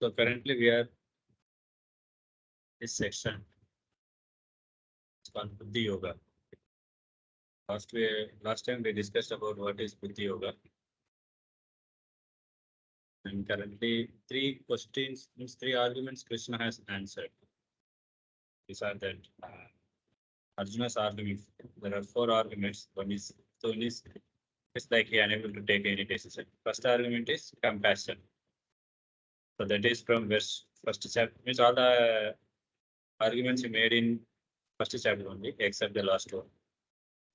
So currently we are this section. It's called Buddhi Yoga. Last time we discussed about what is Buddhi Yoga. And currently three questions, means three arguments Krishna has answered. These are that Arjuna's argument. There are four arguments. One is it's like he unable to take any decision. First argument is compassion. So that is from verse first chapter. Means all the arguments he made in first chapter only, except the last one.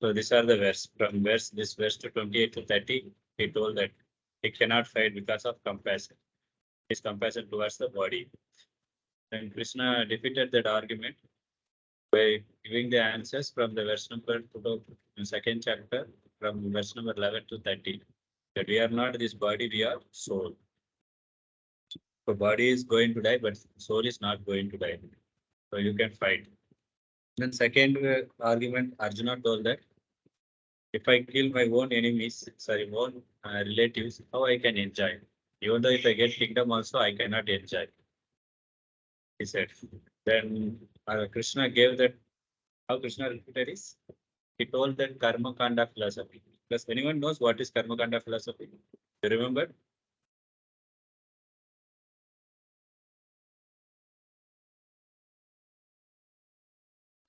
So these are the verse. From this verse to 28 to 30, he told that he cannot fight because of compassion. His compassion towards the body. And Krishna defeated that argument by giving the answers from the verse number to the second chapter, from verse number 11 to 30. That we are not this body, we are soul. So body is going to die, but soul is not going to die. So you can fight. Then second argument, Arjuna told that if I kill my own enemies, own relatives, how I can enjoy? Even though if I get kingdom also, I cannot enjoy. He said. Then Krishna gave that. How Krishna repeated is? He told that Karma Kanda philosophy. Does anyone knows what is Karma Kanda philosophy? You remember?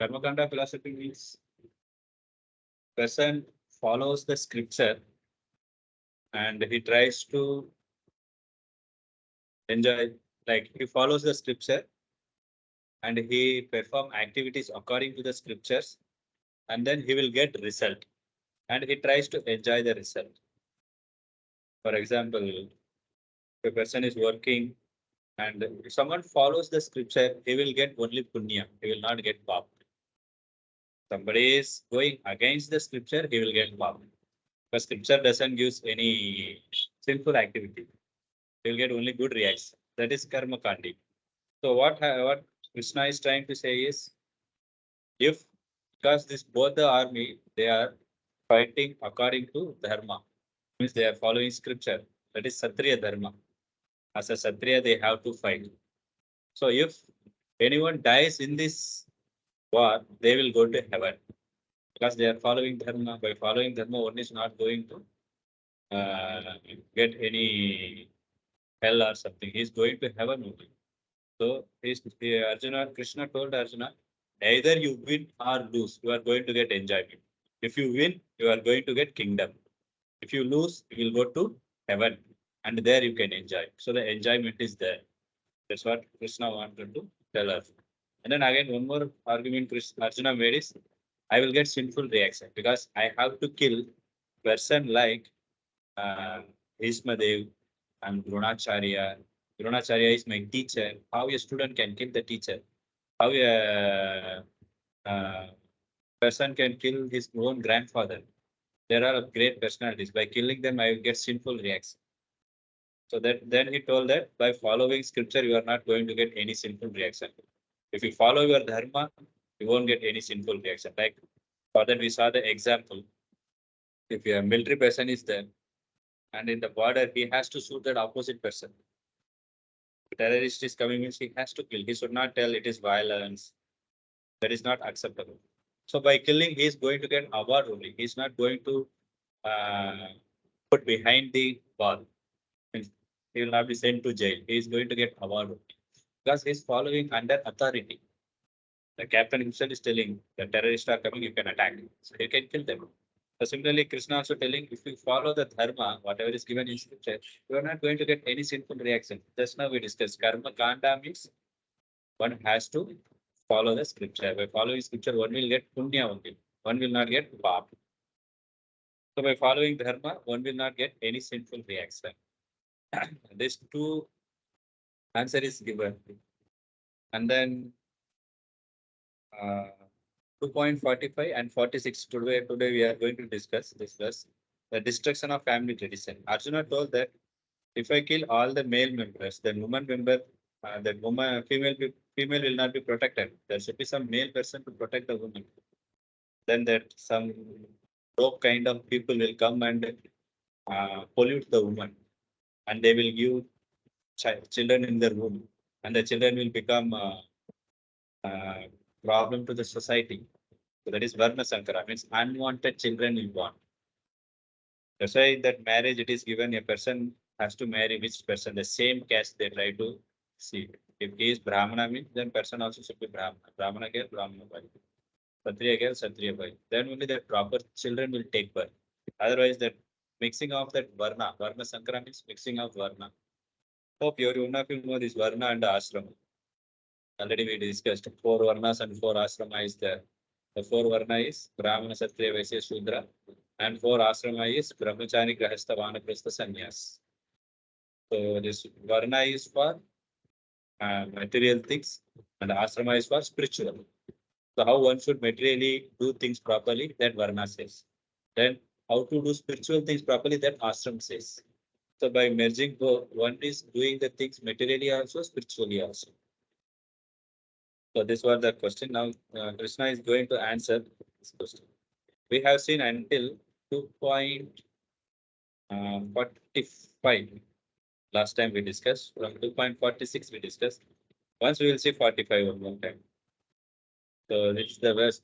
Karma Kanda philosophy means person follows the scripture and he tries to enjoy, like he follows the scripture and he perform activities according to the scriptures, and then he will get result and he tries to enjoy the result. For example, if a person is working and if someone follows the scripture, he will get only punya, he will not get pap. Somebody is going against the scripture, he will get pap. But scripture doesn't use any sinful activity. He will get only good reaction. That is karma kandi. So what Krishna is trying to say is, if because this both the army they are fighting according to dharma, means they are following scripture. That is Satriya dharma. As a Satriya, they have to fight. So if anyone dies in this war, they will go to heaven because they are following dharma. By following dharma, one is not going to get any hell or something. He is going to heaven only. So Arjuna, Krishna told Arjuna, either you win or lose, you are going to get enjoyment. If you win, you are going to get kingdom. If you lose, you will go to heaven, and there you can enjoy. So the enjoyment is there. That's what Krishna wanted to tell us. And then again, one more argument Arjuna made is, I will get sinful reaction because I have to kill person like Bhishma Dev and Dronacharya. Dronacharya is my teacher. How a student can kill the teacher? How a person can kill his own grandfather? There are great personalities. By killing them, I will get sinful reaction. So that then he told that by following scripture, you are not going to get any sinful reaction. If you follow your dharma, you won't get any sinful reaction. Like for that, we saw the example. If a military person is there and in the border, he has to shoot that opposite person. The terrorist is coming, means he has to kill. He should not tell it is violence. That is not acceptable. So by killing, he is going to get award only. He is not going to put behind the wall. He will not be sent to jail. He is going to get award only because he is following under authority. The captain himself is telling the terrorists are coming, you can attack. So you can kill them. So similarly, Krishna also telling, if you follow the dharma, whatever is given in scripture, you are not going to get any sinful reaction. Just now we discussed karma kanda means one has to follow the scripture. By following scripture, one will get punya only. One will not get pap. So by following dharma, one will not get any sinful reaction. These two answer is given. And then 2.45 and 46 today we are going to discuss the destruction of family tradition. Arjuna told that if I kill all the male members, then woman member, that woman female will not be protected. There should be some male person to protect the woman. Then that some rogue kind of people will come and pollute the woman, and they will give children in the room, and the children will become uh, problem to the society. So that is Varna Sankara, means unwanted children will born. That's why that marriage it is given a person has to marry which person, the same caste they try to see. If he is Brahmana means then person also should be Brahmana. Brahmana girl, Brahmana boy. Kshatriya girl, Kshatriya boy. Then only the proper children will take birth. Otherwise that mixing of that Varna Sankara means mixing of Varna. Hope you one of you know this Varna and Ashrama. Already we discussed four Varnas and four Ashrama is there. The four Varna is Brahmana, Kshatriya, Vaishya, Shudra. And four Ashrama is Brahmachari, Grahastha, Vanaprastha, Sannyas. So this Varna is for material things and Ashrama is for spiritual. So how one should materially do things properly, that Varna says. Then how to do spiritual things properly, that Ashram says. So by merging both, one is doing the things materially also, spiritually also. So this was the question. Now Krishna is going to answer this question. We have seen until 2.45. Last time we discussed. From 2.46 we discussed. Once we will see 45 one more time. So this is the verse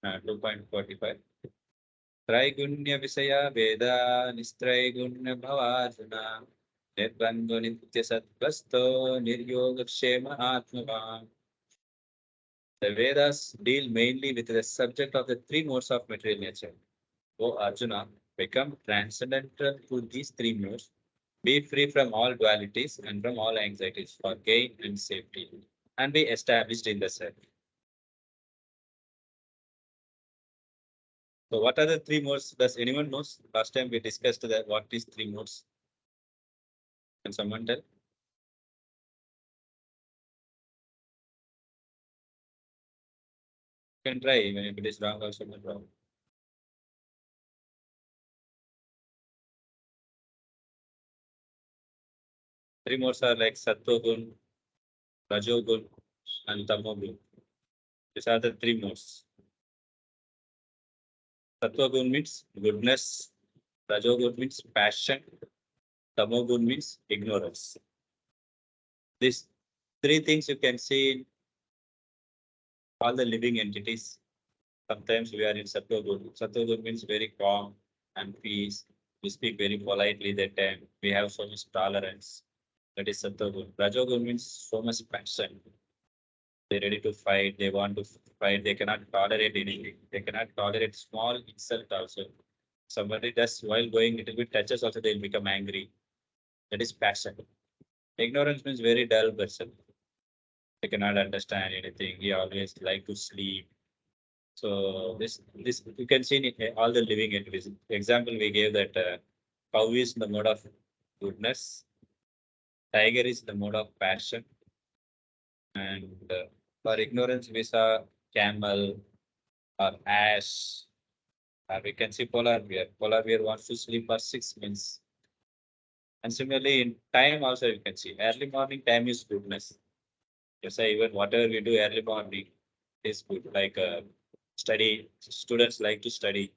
2.45. Traigunya Visaya Veda Nistraigunya Bhavajana Nirbandhu Nitya Satvasto Niryoga Kshema Atmavan. The Vedas deal mainly with the subject of the three modes of material nature. O Arjuna, become transcendental to these three modes, be free from all dualities and from all anxieties for gain and safety, and be established in the self. So what are the three modes? Does anyone knows? Last time we discussed that what is three modes. Can someone tell? You can try, even if it is wrong also not wrong. Three modes are like Sattva-gun, Rajogun, and Tamogun. These are the three modes. Sattva-gun means goodness, Rajogun means passion, Tamogun means ignorance. These three things you can see in all the living entities. Sometimes we are in Sattva-gun. Sattva-gun means very calm and peace. We speak very politely that time. We have so much tolerance. That is Sattva-gun. Rajogun means so much passion. They're ready to fight. They want to fight. They cannot tolerate anything. They cannot tolerate small insult also. Somebody does while going little bit touches also they'll become angry. That is passion. Ignorance means very dull person. They cannot understand anything. He always like to sleep. So this you can see in all the living entities. Example we gave that cow is the mode of goodness, tiger is the mode of passion, and for ignorance we saw camel or ash. We can see polar bear. Polar bear wants to sleep for 6 months. And similarly, in time also you can see early morning time is goodness. Yes, even whatever we do early morning is good. Like study, students like to study.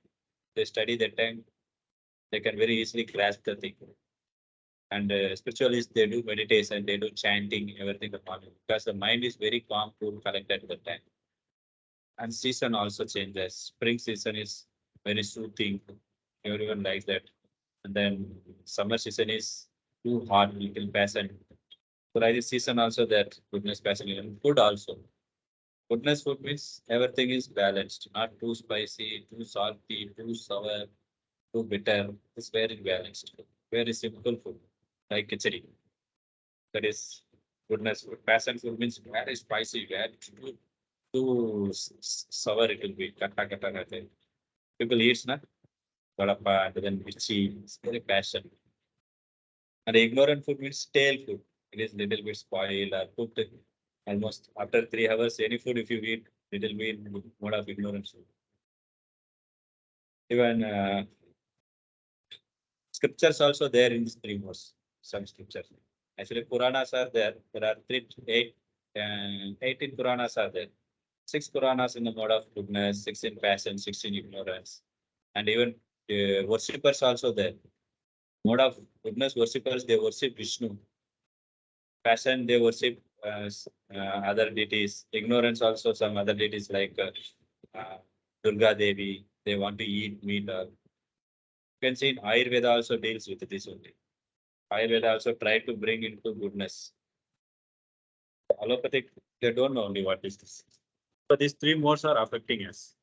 They study that time, they can very easily grasp the thing. And spiritualists, they do meditation, they do chanting, everything the morning because the mind is very calm, cool, collected at the time. And season also changes. Spring season is very soothing. Everyone likes that. And then summer season is too hot, little passion. So like this season also that goodness, passion, and food also. Goodness food means everything is balanced, not too spicy, too salty, too sour, too bitter. It's very balanced. Very simple food, like khichdi. That is goodness food. Passion food means very spicy, very too sour it will be. Katta katta katta. People eat na vadappa and then mirchi. It's very passion. And ignorant food means stale food. It is little bit spoiled or cooked almost after 3 hours. Any food if you eat, little bit mode of ignorance. Even scriptures also there in these three modes. Some scriptures. Actually, Puranas are there. There are 18 Puranas are there. 6 Puranas in the mode of goodness, 6 in passion, 6 in ignorance. And even worshippers also there. Mode of goodness worshippers, they worship Vishnu. Passion, they worship other deities. Ignorance also some other deities like Durga Devi. They want to eat meat. You can see in Ayurveda also deals with this only. Ayurveda also try to bring into goodness. Allopathic, they don't know only what is this. So these three modes are affecting us.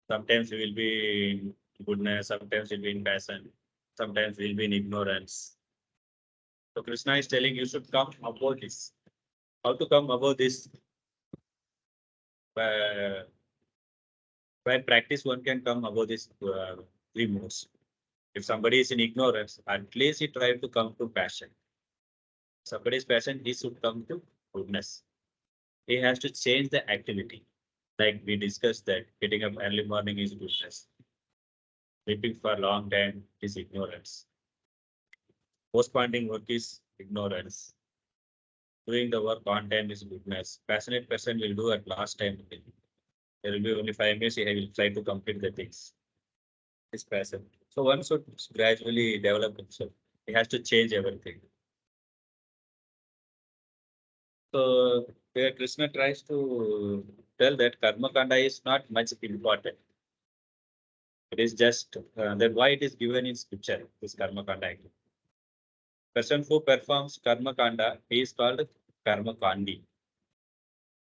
Sometimes we will be in goodness, sometimes we'll be in passion, sometimes we'll be in ignorance. So Krishna is telling you should come above this. How to come above this? By, by practice, one can come above these three modes. If somebody is in ignorance, at least he try to come to passion. Somebody's passion, he should come to goodness. He has to change the activity. Like we discussed that getting up early morning is goodness. Sleeping for a long time is ignorance. Postponing work is ignorance. Doing the work on time is goodness. Passionate person will do at last time. There will be only 5 minutes. He will try to complete the things. His passion. So one should gradually develop himself. He has to change everything. So where Krishna tries to tell that karma kanda is not much important. It is just that why it is given in scripture, this karma kanda. Person who performs karma kanda, he is called karma kandi.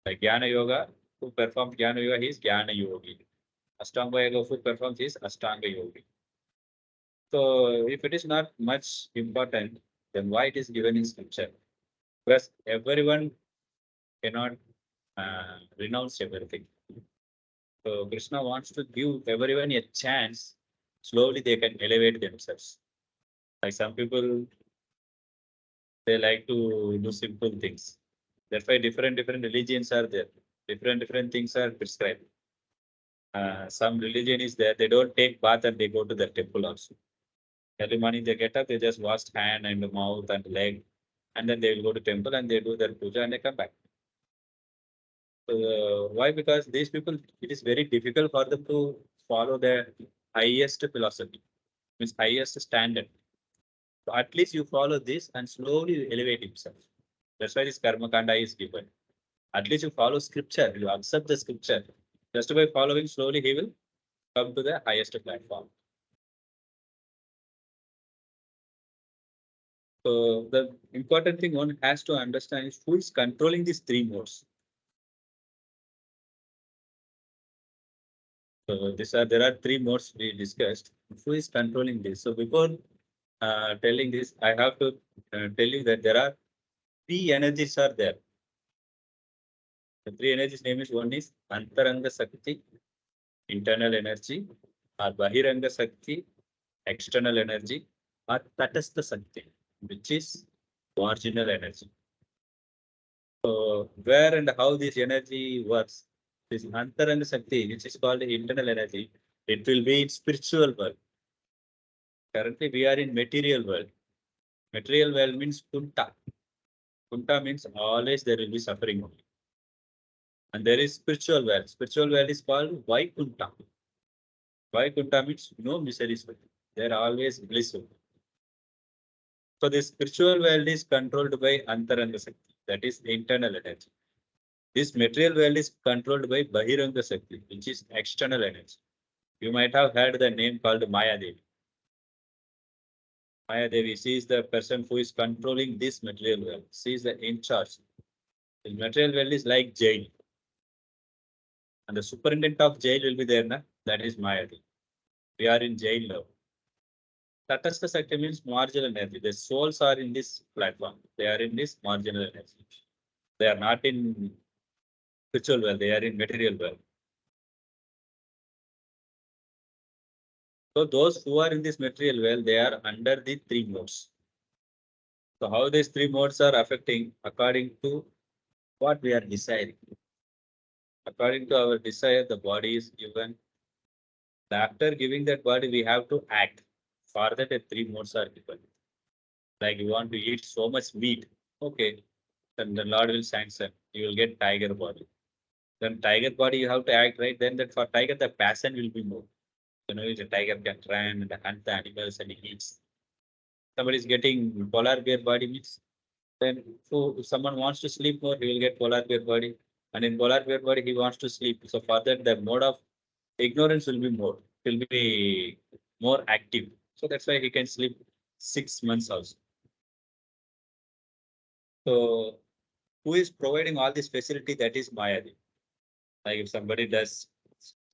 Like Jnana Yoga, who performs Jnana Yoga, he is Jnana Yogi. Ashtanga Yoga, who performs is Ashtanga Yogi. So if it is not much important, then why it is given in scripture? Because everyone cannot renounce everything. So Krishna wants to give everyone a chance. Slowly they can elevate themselves. Like some people, they like to do simple things. That's why different religions are there. Different things are prescribed. Some religion is there. They don't take bath and they go to the temple also. Early morning they get up, they just wash hand and mouth and leg, and then they will go to temple and they do their puja and they come back. So, why? Because these people, it is very difficult for them to follow the highest philosophy, means highest standard. So at least you follow this and slowly you elevate himself. That's why this karma kanda is given. At least you follow scripture, you accept the scripture. Just by following slowly, he will come to the highest platform. So the important thing one has to understand is who is controlling these three modes. So there are three modes we discussed. Who is controlling this? So before telling this, I have to tell you that there are three energies are there. The three energies name is one is Antaranga Sakti, internal energy, or Bahiranga Sakti, external energy, or Tatastha Sakti, which is marginal energy. So where and how this energy works, this Antaranga Sakti, which is called internal energy, it will be in spiritual world. Currently, we are in material world. Material world means kunta. Kunta means always there will be suffering only. And there is spiritual world. Spiritual world is called Vaikunta. Vaikunta means no miseries. They are always blissful. So the spiritual world is controlled by Antaranga Sakti, that is internal energy. This material world is controlled by Bahiranga Sakti, which is external energy. You might have heard the name called Maya Devi. Maya Devi, she is the person who is controlling this material world. She is the in charge. The material world is like jail. And the superintendent of jail will be there, na? That is Maya Devi. We are in jail now. Tatastha Sakti means marginal energy. The souls are in this platform. They are in this marginal energy. They are not in spiritual world. They are in material world. So those who are in this material world, they are under the three modes. So how these three modes are affecting according to what we are deciding. According to our desire, the body is given. After giving that body, we have to act. For that, the three modes are given. Like you want to eat so much meat, okay, then the Lord will sanction. You will get tiger body. Then tiger body, you have to act right. Then that for tiger, the passion will be more. You know, the tiger can run and hunt the animals and he eats. Somebody is getting polar bear body means Then if someone wants to sleep more, he will get polar bear body. And in polar bear body, he wants to sleep. So for that, the mode of ignorance will be more active. So that's why he can sleep 6 months also. So who is providing all this facility? That is Maya. Like if somebody does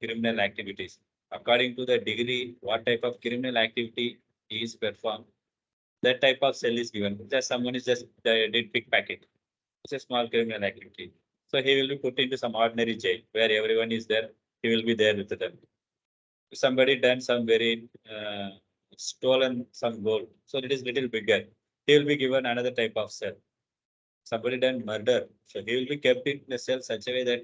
criminal activities, according to the degree, what type of criminal activity is performed, that type of cell is given. Just someone is just did pickpocket. It's a small criminal activity. So he will be put into some ordinary jail where everyone is there. He will be there with them. If somebody done some very stolen some gold, so it is little bigger. He will be given another type of cell. Somebody done murder, so he will be kept in a cell such a way that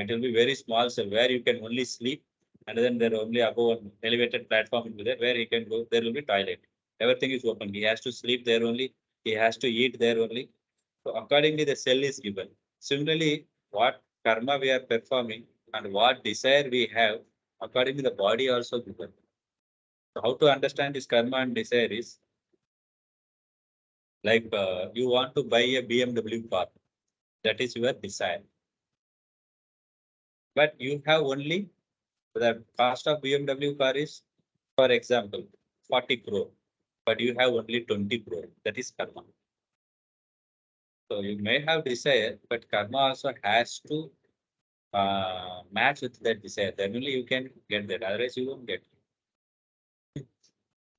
it will be very small cell where you can only sleep, and then there only above an elevated platform will be there where he can go. There will be toilet. Everything is open. He has to sleep there only. He has to eat there only. So accordingly, the cell is given. Similarly, what karma we are performing and what desire we have, accordingly the body also given. So how to understand this karma and desire is like you want to buy a BMW car. That is your desire. But you have only the cost of BMW car is, for example, 40 crore. But you have only 20 crore. That is karma. So you may have desire, but karma also has to match with that desire. Then only you can get that. Otherwise, you won't get.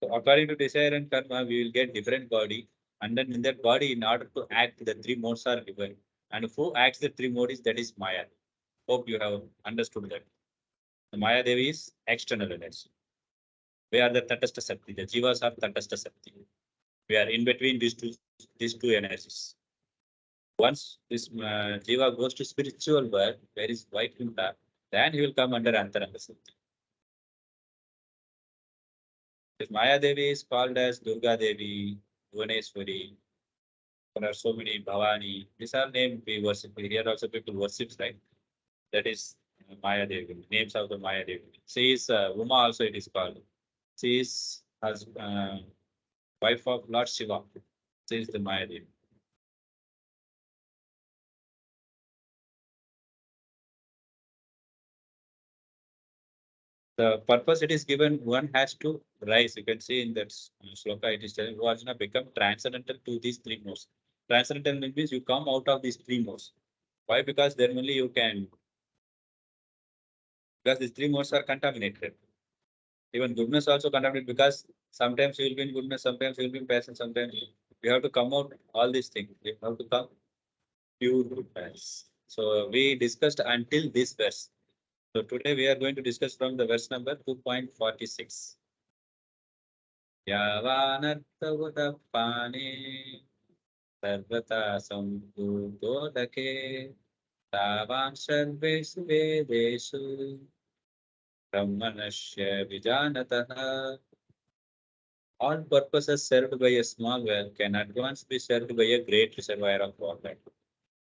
So according to desire and karma, we will get different body. And then in that body, in order to act, the three modes are given. And who acts the three modes, that is Maya. Hope you have understood that. The Maya Devi is external energy. We are the Tatastha Sakti. The Jivas are Tatastha Sakti. We are in between these two energies. Once this Jiva goes to spiritual world, where is Vaikuntha, then he will come under Antaranga Sakti. This Maya Devi is called as Durga Devi, Bhuvaneshwari. There are so many Bhavani. These are names we worship. Here also people worship, right? That is Maya Devi. Names of the Maya Devi. She is Uma also it is called. She is wife of Lord Shiva. She is the Maya Devi. The purpose it is given, one has to rise. You can see in that sloka, it is telling Arjuna become transcendental to these three modes. Transcendental means you come out of these three modes. Why? Because then only you can, because these three modes are contaminated. Even goodness also contaminated because sometimes you will be in goodness, sometimes you will be in passion, sometimes you have to come out all these things. You have to come pure goodness. So we discussed until this verse. So today we are going to discuss from the verse number 2.46. यावानर्थवदपाने सर्वथा सम्पूर्णोदके तावान् सर्वेषु वेदेषु ब्रह्मणस्य विजानतः. All purposes served by a small well can at once be served by a great reservoir of water.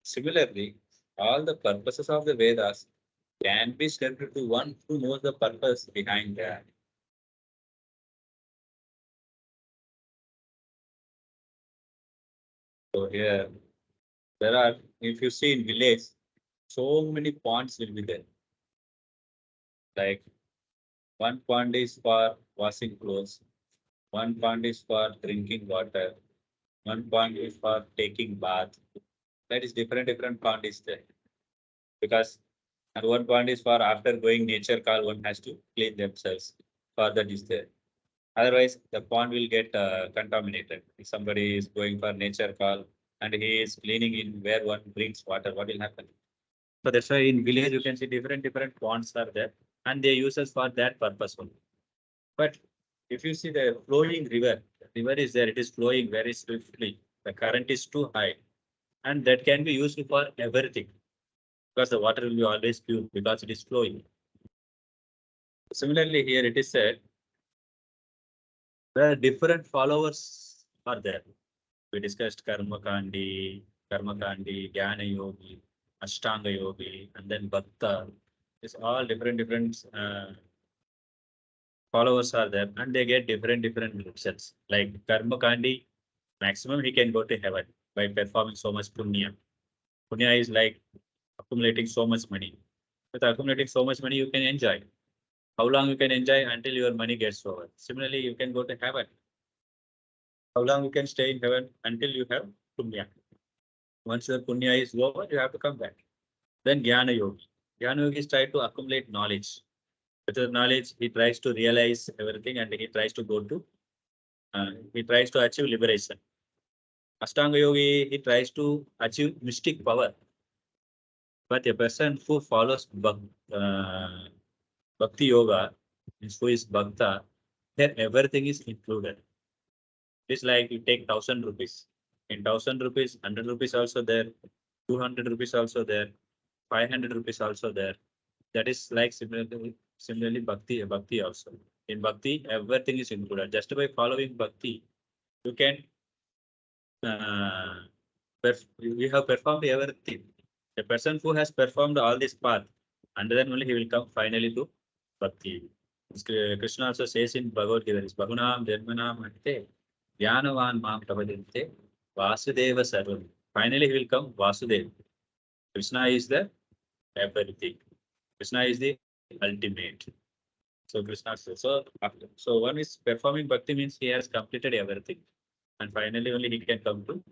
Similarly, all the purposes of the Vedas can be served to one who knows the purpose behind that. So here, there are, if you see in village, so many ponds will be there. Like one pond is for washing clothes, one pond is for drinking water, one pond is for taking bath. That is different pond is there. Because and one pond is for after going nature call, one has to clean themselves. For that is there. Otherwise, the pond will get contaminated. If somebody is going for nature call and he is cleaning in where one drinks water, what will happen? So that's why in village you can see different ponds are there and they use us for that purpose only. But if you see the flowing river, the river is there, it is flowing very swiftly. The current is too high and that can be used for everything because the water will be always pure because it is flowing. Similarly, here it is said the different followers are there. We discussed Karma Kandi, Jnana Yogi, Ashtanga Yogi, and then Bhakta. It's all different followers are there, and they get different results. Like Karma Kandi, Maximum he can go to heaven by performing so much punya. Punya is like accumulating so much money. With accumulating so much money, you can enjoy. How long you can enjoy until your money gets over. Similarly, you can go to heaven. How long you can stay in heaven until you have punya. Once your punya is over, you have to come back. Then Jnana Yogi. Jnana Yogi is trying to accumulate knowledge. With the knowledge, he tries to realize everything and he tries to go to, he tries to achieve liberation. Ashtanga Yogi, he tries to achieve mystic power. But a person who follows Bhakti Yoga, means who is Bhakta, then everything is included. It's like you take 1,000 rupees. In 1,000 rupees, 100 rupees also there, 200 rupees also there, 500 rupees also there. That is like similarly bhakti also. In bhakti, everything is included. Just by following bhakti, you can we have performed everything. A person who has performed all this path, and then only he will come finally to bhakti. Krishna also says in Bhagavad Gita, Bhagavunam Janmanam Ante Jnanavan Mam Pravadinte Vasudeva Sarvam. Finally, he will come Vasudeva. Krishna is the everything. Krishna is the ultimate. So Krishna says, so one is performing bhakti means he has completed everything. And finally only he can come to.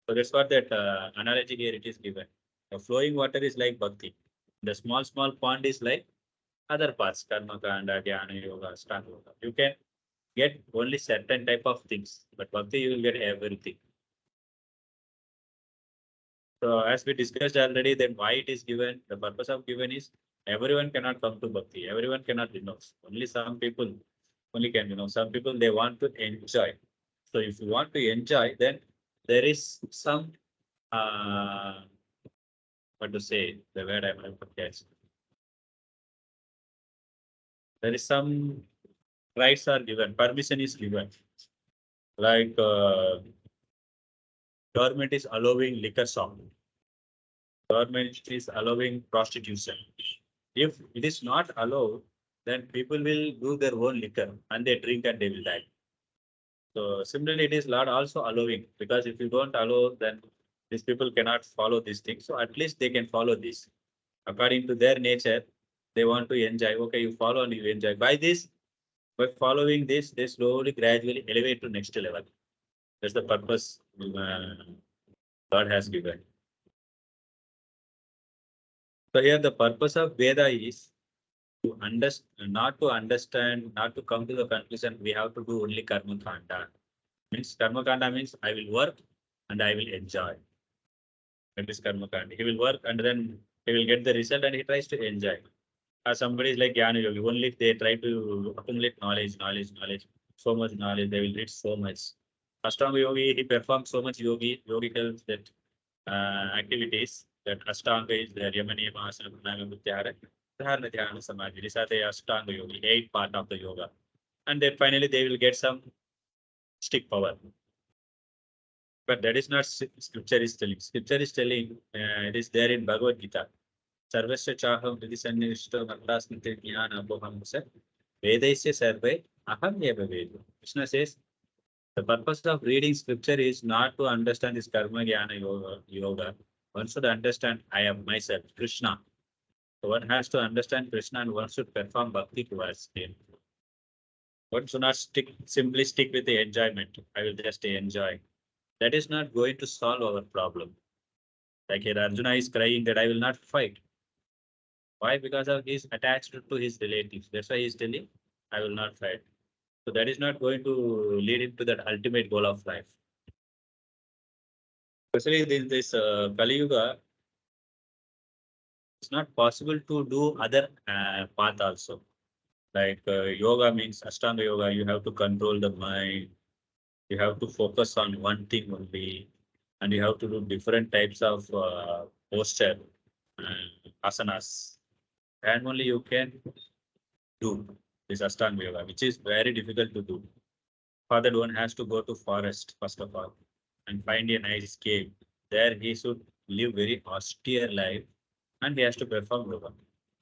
So that's what that analogy here it is given. The flowing water is like bhakti. The small pond is like other parts, karma kanda, dhyana yoga, stanga yoga. You can get only certain type of things, but bhakti you will get everything. So as we discussed already, then why it is given, the purpose of given is everyone cannot come to bhakti. Everyone cannot renounce. Only some people only can, some people they want to enjoy. So if you want to enjoy, then there is some what to say, the word I'm going to catch. There is some rights are given, permission is given. Like government is allowing liquor shop. Government is allowing prostitution. If it is not allowed, then people will do their own liquor and they drink and they will die. So similarly, it is Lord also allowing, because if you don't allow, then these people cannot follow these things. So at least they can follow this. According to their nature, they want to enjoy. Okay, you follow and you enjoy. By following this, they slowly, gradually elevate to next level. That's the purpose God has given. So here the purpose of Veda is to understand, not to come to the conclusion we have to do only karma kanda. Means karma kanda means I will work and I will enjoy. That is karma kanda. He will work and then he will get the result and he tries to enjoy. Somebody is like Jnana Yogi, only they try to accumulate knowledge, so much knowledge, they will read so much. Ashtanga Yogi, he performs so much yogical that activities that Ashtanga is there, Yamani, Asana, Pranayama, Dhyana, Dharana, Dhyana, Samadhi. These are the Ashtanga Yogi, 8 part of the yoga. And then finally they will get some stick power. But that is not scripture is telling. Scripture is telling, it is there in Bhagavad Gita. Sarvasya chaham vidhi sannishto mantrasmriti jnana aboham se vedaisya sarve aham eva vedu. Krishna says, the purpose of reading scripture is not to understand this karma jnana yoga. One should understand I am myself, Krishna. So one has to understand Krishna and one should perform bhakti towards him. One should not simply stick with the enjoyment. I will just enjoy. That is not going to solve our problem. Like here, Arjuna is crying that I will not fight. Why? Because of he's attached to his relatives. That's why he's telling, I will not fight. So that is not going to lead him to that ultimate goal of life. Especially in this Kali Yuga, it's not possible to do other path also. Like yoga means Ashtanga yoga, you have to control the mind. You have to focus on one thing only. And you have to do different types of posture and asanas. And only you can do this Ashtanga yoga, which is very difficult to do. For that, one has to go to forest first of all and find a nice cave. There he should live very austere life and he has to perform yoga.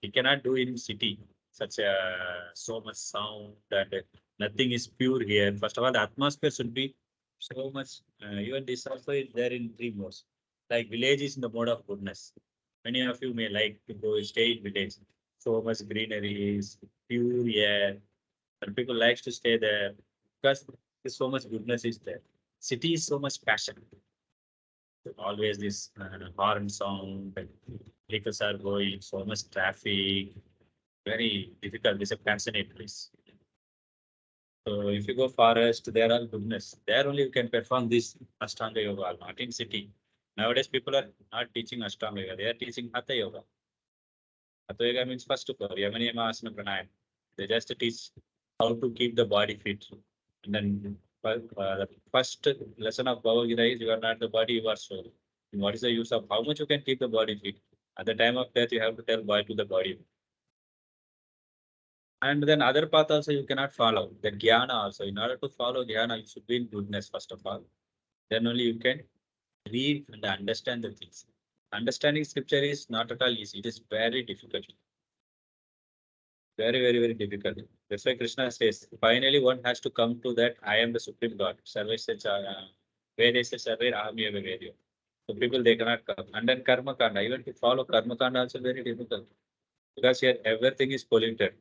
He cannot do in city such a so much sound and nothing is pure here. First of all, the atmosphere should be So much, even this also is there in three modes. Like village is in the mode of goodness. Many of you may like to go stay in village. So much greenery, pure air, and people likes to stay there because there's so much goodness is there. City is so much passion. Always this horn sound, and vehicles are going, so much traffic, very difficult. It's a passionate place. So if you go forest, there are goodness. There only you can perform this Ashtanga Yoga, not in city. Nowadays, people are not teaching Ashtanga Yoga. They are teaching Hatha Yoga. Hatha Yoga means first floor, Yama Niyama Asana Pranayama. They just teach how to keep the body fit. And then the first lesson of Bhagavad Gita is you are not the body, you are soul. And what is the use of how much you can keep the body fit? At the time of death, you have to tell bye to the body. And then other path also you cannot follow. Then jnana also. In order to follow jnana, you should be in goodness first of all. Then only you can read and understand the things. Understanding scripture is not at all easy. It is very difficult. Very, very, very difficult. That's why Krishna says, finally one has to come to that I am the supreme God. Veda says, so people they cannot come. And then karma kanda. Even to follow karma kanda also very difficult. Because here everything is polluted.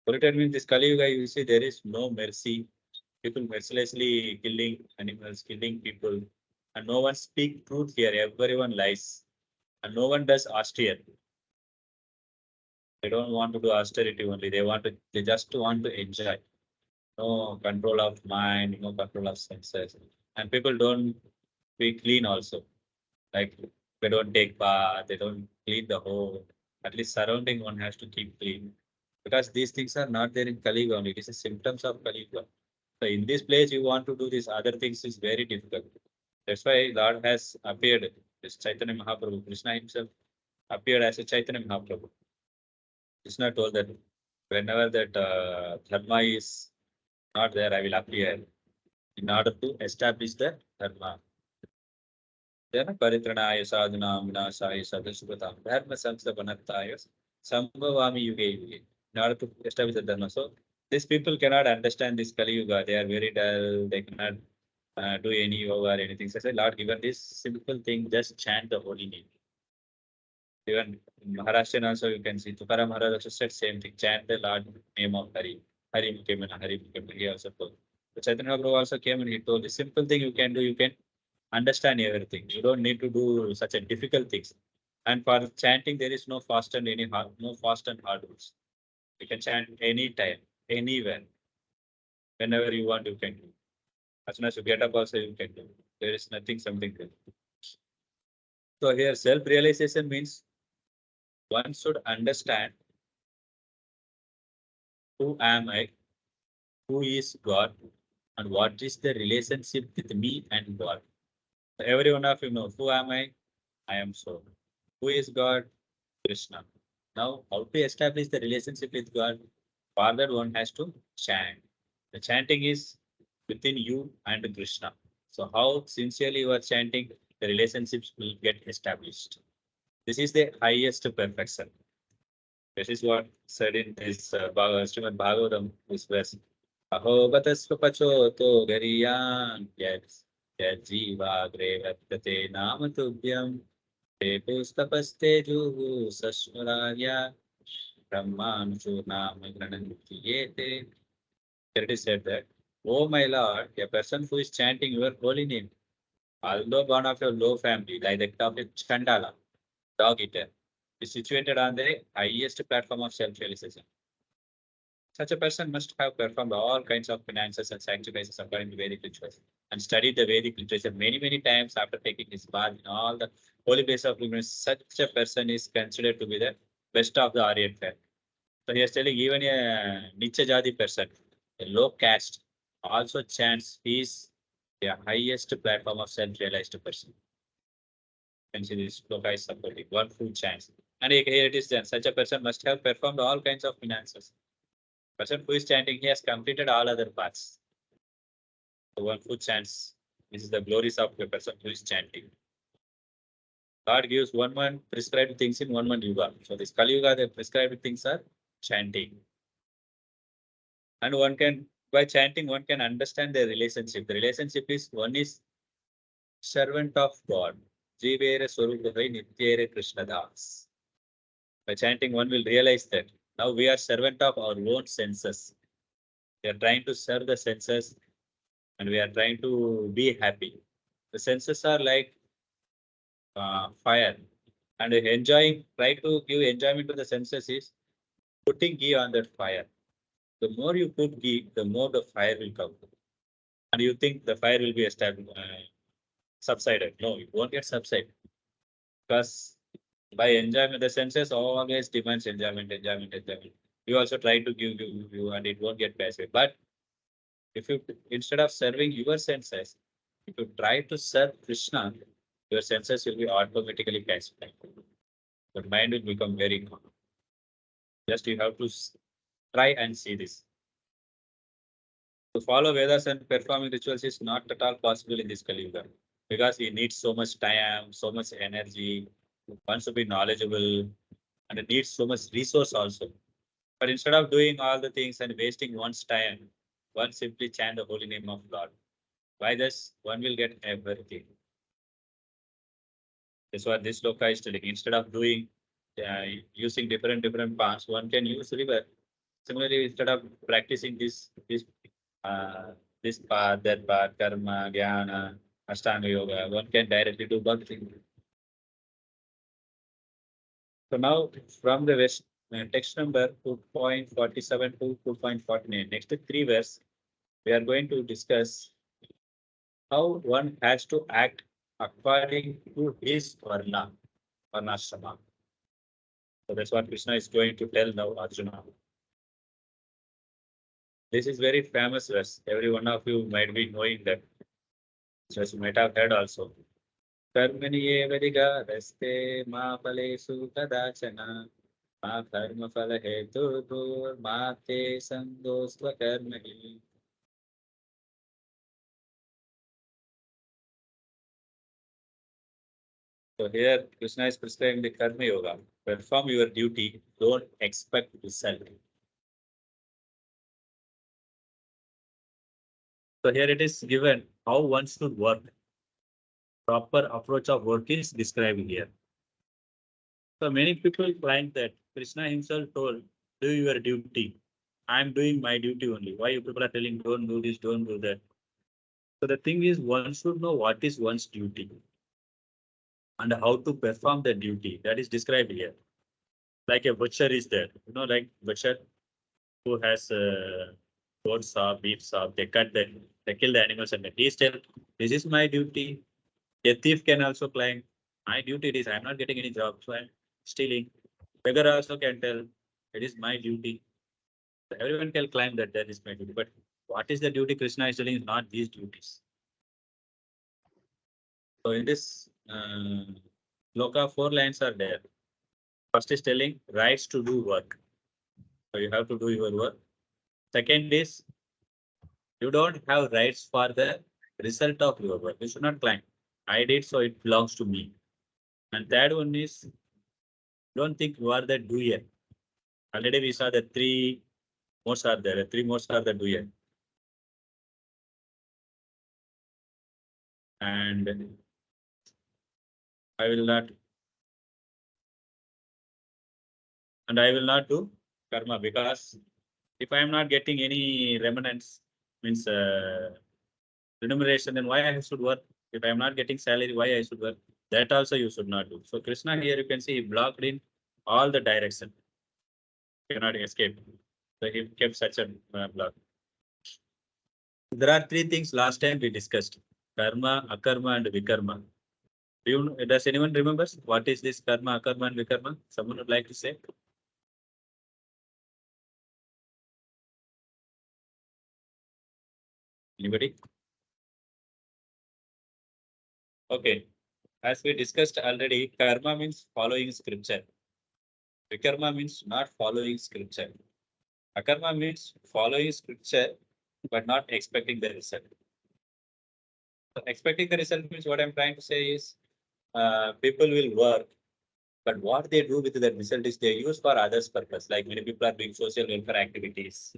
Polluted means this Kali Yuga, you see there is no mercy. People mercilessly killing animals, killing people. And no one speak truth here. Everyone lies. And no one does austere. They don't want to do austerity only. They just want to enjoy. No control of mind, no control of senses. And people don't be clean also. Like they don't take bath, they don't clean the home. At least surrounding one has to keep clean. Because these things are not there in Kali Yuga only. It is a symptoms of Kali Yuga. So in this place, you want to do these other things is very difficult. That's why Lord has appeared. This Chaitanya Mahaprabhu, Krishna himself appeared as a Chaitanya Mahaprabhu. Krishna told that whenever that dharma is not there, I will appear in order to establish the dharma. Then paritranaya sadhunam vinasaya sadhusvatam dharma samstapanartaya sambhavami yuge yuge. In order to establish the dharma. So these people cannot understand this Kali Yuga. They are very dull. They cannot do any yoga or anything. So I said, Lord, given this simple thing, just chant the holy name. Even in Maharashtrian also you can see Tukaram Maharaj also said same thing. Chant the Lord name of Hari. Hari Mukemana, Hari Mukemana. He also told. So Chaitanya Prabhu also came and he told the simple thing you can do, you can understand everything. You don't need to do such a difficult things. And for chanting, there is no fast and no fast and hard rules. You can chant anytime, anywhere, whenever you want, you can do. As soon as you get up, also you can do. There is nothing something there. So here, self-realization means one should understand who am I, who is God, and what is the relationship with me and God. Every one of you know who am I? I am soul. Who is God? Krishna. Now, how to establish the relationship with God? For that, one has to chant. The chanting is within you and Krishna. So, how sincerely you are chanting, the relationships will get established. This is the highest perfection. This is what said in this Srimad Bhagavatam, this verse. Aho batasva pachoto gariyan yad jiva gre vatate namatubhyam te pustapaste juhu sasvaraya brahmanuchu nama granantiyete. Here it is said that, oh my Lord, a person who is chanting your holy name, although born of your low family, like the of a Chandala, dog eater, is situated on the highest platform of self-realization. Such a person must have performed all kinds of penances and sacrifices according to Vedic rituals and studied the Vedic literature many, many times after taking his bath in all the holy places of pilgrimage. Such a person is considered to be the best of the Aryan fair. So he is telling even a Nicha Jadi person, a low caste, also chants he is the highest platform of self-realized person. And see this sloka is supporting one full chance. And here it is then, such a person must have performed all kinds of finances. Person who is chanting, he has completed all other paths. So one who chants, this is the glories of the person who is chanting. God gives 1 month prescribed things in 1 month yuga. So this Kali Yuga, the prescribed things are chanting. And one can By chanting, one can understand the relationship. The relationship is one is servant of God. Jivere Swarupavai Nityere Krishna Das. By chanting, one will realize that now we are servant of our own senses. We are trying to serve the senses and we are trying to be happy. The senses are like fire, and enjoying, try to give enjoyment to the senses is putting ghee on that fire. The more you put ghee, the more the fire will come. And you think the fire will be established, subsided. No, it won't get subsided because by enjoyment, the senses always demands enjoyment, enjoyment, enjoyment. You also try to give, and it won't get passive. But if you, instead of serving your senses, if you try to serve Krishna, your senses will be automatically pacified. The mind will become very calm. Just you have to try and see this. To follow Vedas and performing rituals is not at all possible in this Kali Yuga because it needs so much time, so much energy, wants to be knowledgeable, and it needs so much resource also. But instead of doing all the things and wasting one's time, one simply chant the holy name of Lord. By this, one will get everything. That's what this sloka is telling. Instead of doing using different paths, one can use river. Similarly, instead of practicing uh, this path, that path, karma, jnana, ashtanga yoga, one can directly do bhakti. So now from the West text number 2.47 to 2.49, next three verse, we are going to discuss how one has to act according to his varnashrama. So that's what Krishna is going to tell now Arjuna. This is very famous verse. Every one of you might be knowing that. Just you might have heard also. Karmani evadiga raste ma phalesu kadachana ma karma phala hetu ma te sangostva karmani. So here Krishna is prescribing the karma yoga. Perform your duty. Don't expect result. So here it is given how one should work. Proper approach of work is described here. So many people claim that Krishna himself told, do your duty. I'm doing my duty only. Why you people are telling, don't do this, don't do that? So the thing is, one should know what is one's duty and how to perform the duty. That is described here. Like a butcher is there, like butcher who has goat shop, beef shop, they kill the animals and he still, this is my duty. A thief can also claim, my duty is I'm not getting any job, so I'm stealing. Beggar also can tell, it is my duty. So everyone can claim that that is my duty. But what is the duty Krishna is telling is not these duties. So in this loka, 4 lines are there. First is telling rights to do work. So you have to do your work. Second is you don't have rights for the result of your work. You should not claim. I did, so it belongs to me. And third one is don't think you are the doer. Already we saw the three modes are there. The three modes are the doer. And I will not do karma because if I am not getting any remnants, means remuneration, then why I should work? If I am not getting salary, why I should work? That also you should not do. So Krishna here you can see he blocked in all the direction. Cannot escape. So he kept such a block. There are three things last time we discussed: karma, akarma, and vikarma. Does anyone remember what is this karma, akarma, and vikarma? Someone would like to say? Anybody? Okay. As we discussed already, karma means following scripture. Vikarma means not following scripture. Akarma means following scripture but not expecting the result. So expecting the result means what I'm trying to say is people will work, but what they do with the result is they use for others' purpose. Like many people are doing social welfare activities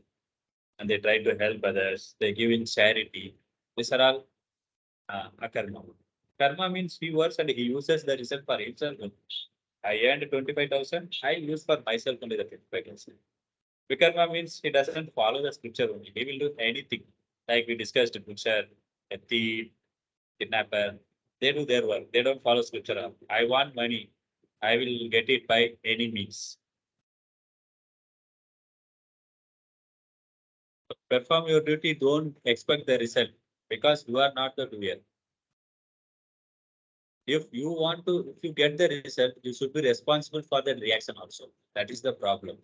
and they try to help others, they give in charity. These are all akarma. Karma means he works and he uses the result for himself. I earned 25,000, I use for myself only the 25,000. Vikarma means he doesn't follow the scripture only. He will do anything. Like we discussed, butcher, a thief, kidnapper, they do their work. They don't follow scripture. I want money. I will get it by any means. Perform your duty, don't expect the result because you are not the doer. If you get the result, you should be responsible for the reaction also. That is the problem.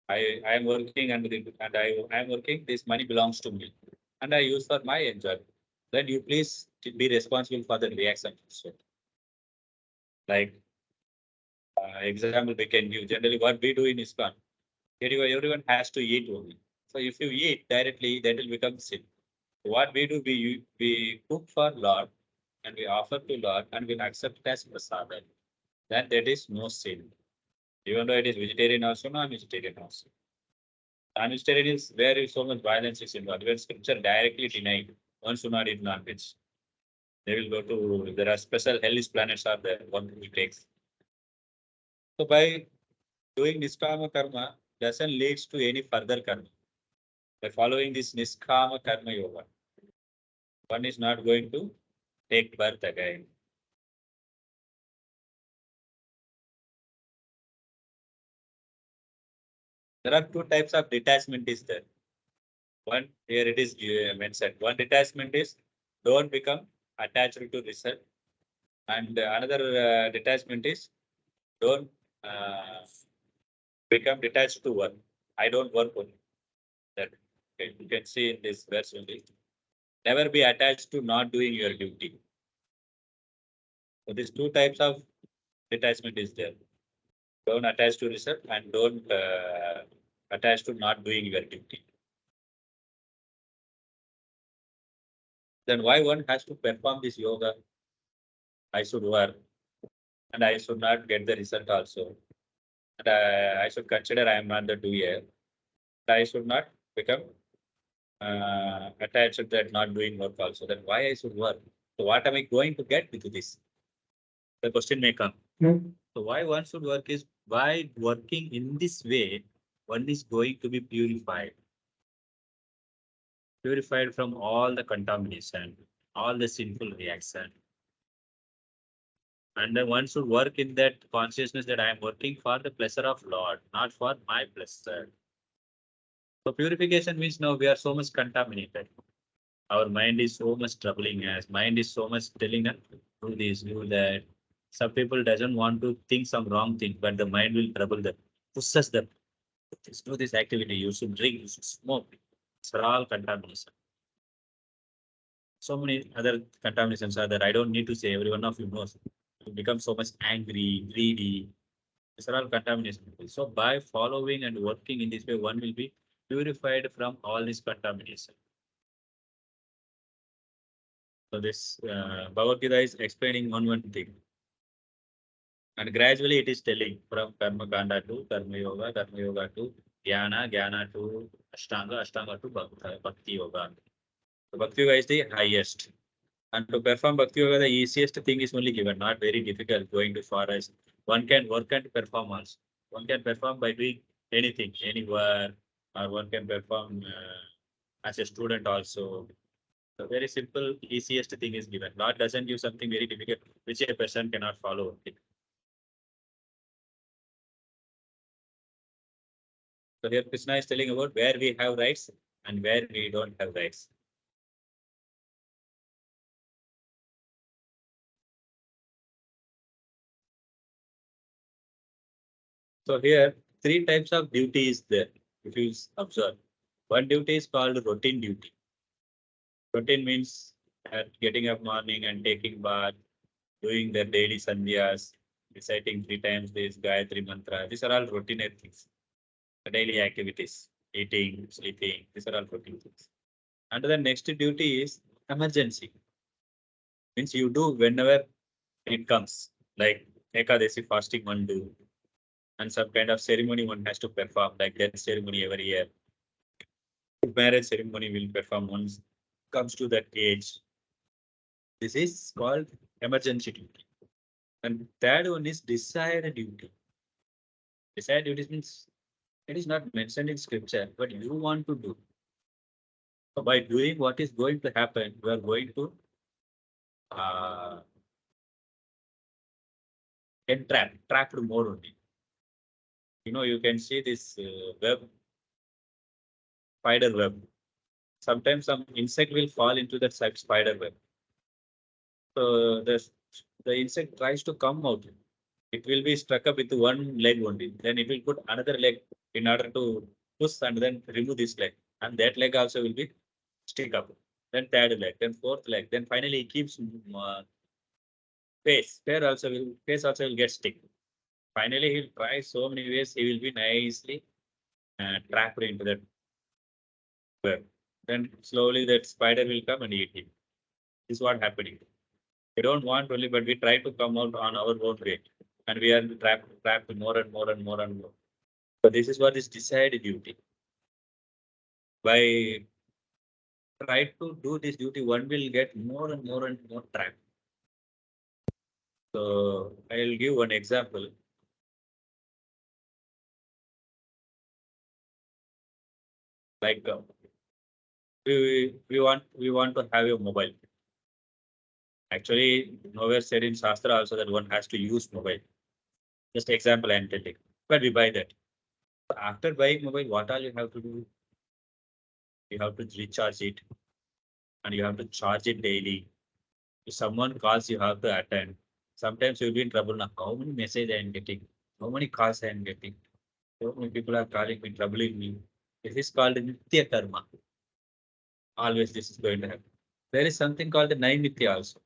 I am working I am working, this money belongs to me and I use for my enjoyment. Then you please be responsible for the reaction also. Like example we can give generally what we do in ISKCON. Everyone has to eat only. So if you eat directly, that will become sin. What we do, we cook for Lord and we offer to Lord and we'll accept it as prasadam. Then that is no sin. Even though it is vegetarian also, non-vegetarian also. Non-vegetarian is where so much violence is involved. When scripture directly denied, one should not eat non-veg. They will go to, there are special hellish planets are there, one who takes. So by doing niskama karma doesn't lead to any further karma. By following this niskama karma yoga, one is not going to take birth again. There are two types of detachment is there. One, here it is mentioned. One detachment is don't become attached to result. And another detachment is don't become detached to work. I don't work only. That okay, you can see in this verse only. Never be attached to not doing your duty. So these two types of detachment is there. Don't attach to result and don't attach to not doing your duty. Then why one has to perform this yoga? I should work and I should not get the result also. And I should consider I am not the doer. I should not become attached to that not doing work also. Then why I should work? So what am I going to get with this? The question may come. So why one should work is by working in this way, one is going to be purified. Purified from all the contamination, all the sinful reaction. And then one should work in that consciousness that I am working for the pleasure of Lord, not for my pleasure. So purification means now we are so much contaminated. Our mind is so much troubling us. Mind is so much telling us, do this, do that. Some people doesn't want to think some wrong thing, but the mind will trouble them, pushes them. Just do this activity. You should drink, you should smoke. It's all contamination. So many other contaminations are there. I don't need to say, every one of you knows. You become so much angry, greedy. These are all contamination. So by following and working in this way, one will be purified from all this contamination. So this Bhagavad Gita is explaining one thing. And gradually it is telling from Karma Kanda to Karma Yoga to Jnana, Jnana to Ashtanga, Ashtanga to Bhakti Yoga. So Bhakti Yoga is the highest. And to perform Bhakti Yoga, the easiest thing is only given, not very difficult, going to forest. One can work and perform also. One can perform by doing anything, anywhere, or one can perform as a student also. So very simple, easiest thing is given. Lord doesn't give something very difficult, which a person cannot follow. So here Krishna is telling about where we have rights and where we don't have rights. So here, three types of duty is there, if you observe. One duty is called routine duty. Routine means getting up morning and taking bath, doing their daily sandhyas, reciting 3 times this Gayatri mantra. These are all routine things. The daily activities, eating, sleeping, these are all routine things. And the next duty is emergency. Means you do whenever it comes, like Ekadasi fasting one do, and some kind of ceremony one has to perform, like death ceremony every year. marriage ceremony will perform once comes to that age. This is called emergency duty. And third one is desired duty. Desired duty means it is not mentioned in scripture, but you want to do. So by doing what is going to happen, you are going to uh, trapped more only. You can see this spider web. Sometimes some insect will fall into that spider web. So the insect tries to come out. It will be stuck up with one leg only. Then it will put another leg in order to push and then remove this leg. And that leg also will be stick up. Then third leg, then fourth leg. Then finally it keeps face. Face also will get stick. Finally he'll try so many ways. He will be nicely trapped into that web. Then slowly that spider will come and eat him. This is what happening. We don't want only, but we try to come out on our own way. And we are trapped more and more and more and more. So this is what is decided duty. By try to do this duty, one will get more and more and more trapped. So I'll give one example. Like we want to have a mobile. Actually, nowhere said in Shastra also that one has to use mobile. Just example I'm telling. But we buy that. After buying mobile, what all you have to do? You have to recharge it and you have to charge it daily. If someone calls, you have to attend. Sometimes you'll be in trouble now. How many messages I am getting? How many calls I am getting? So many people are calling me, troubling me. This is called Nitya Karma. Always this is going to happen. There is something called the Naimitya also.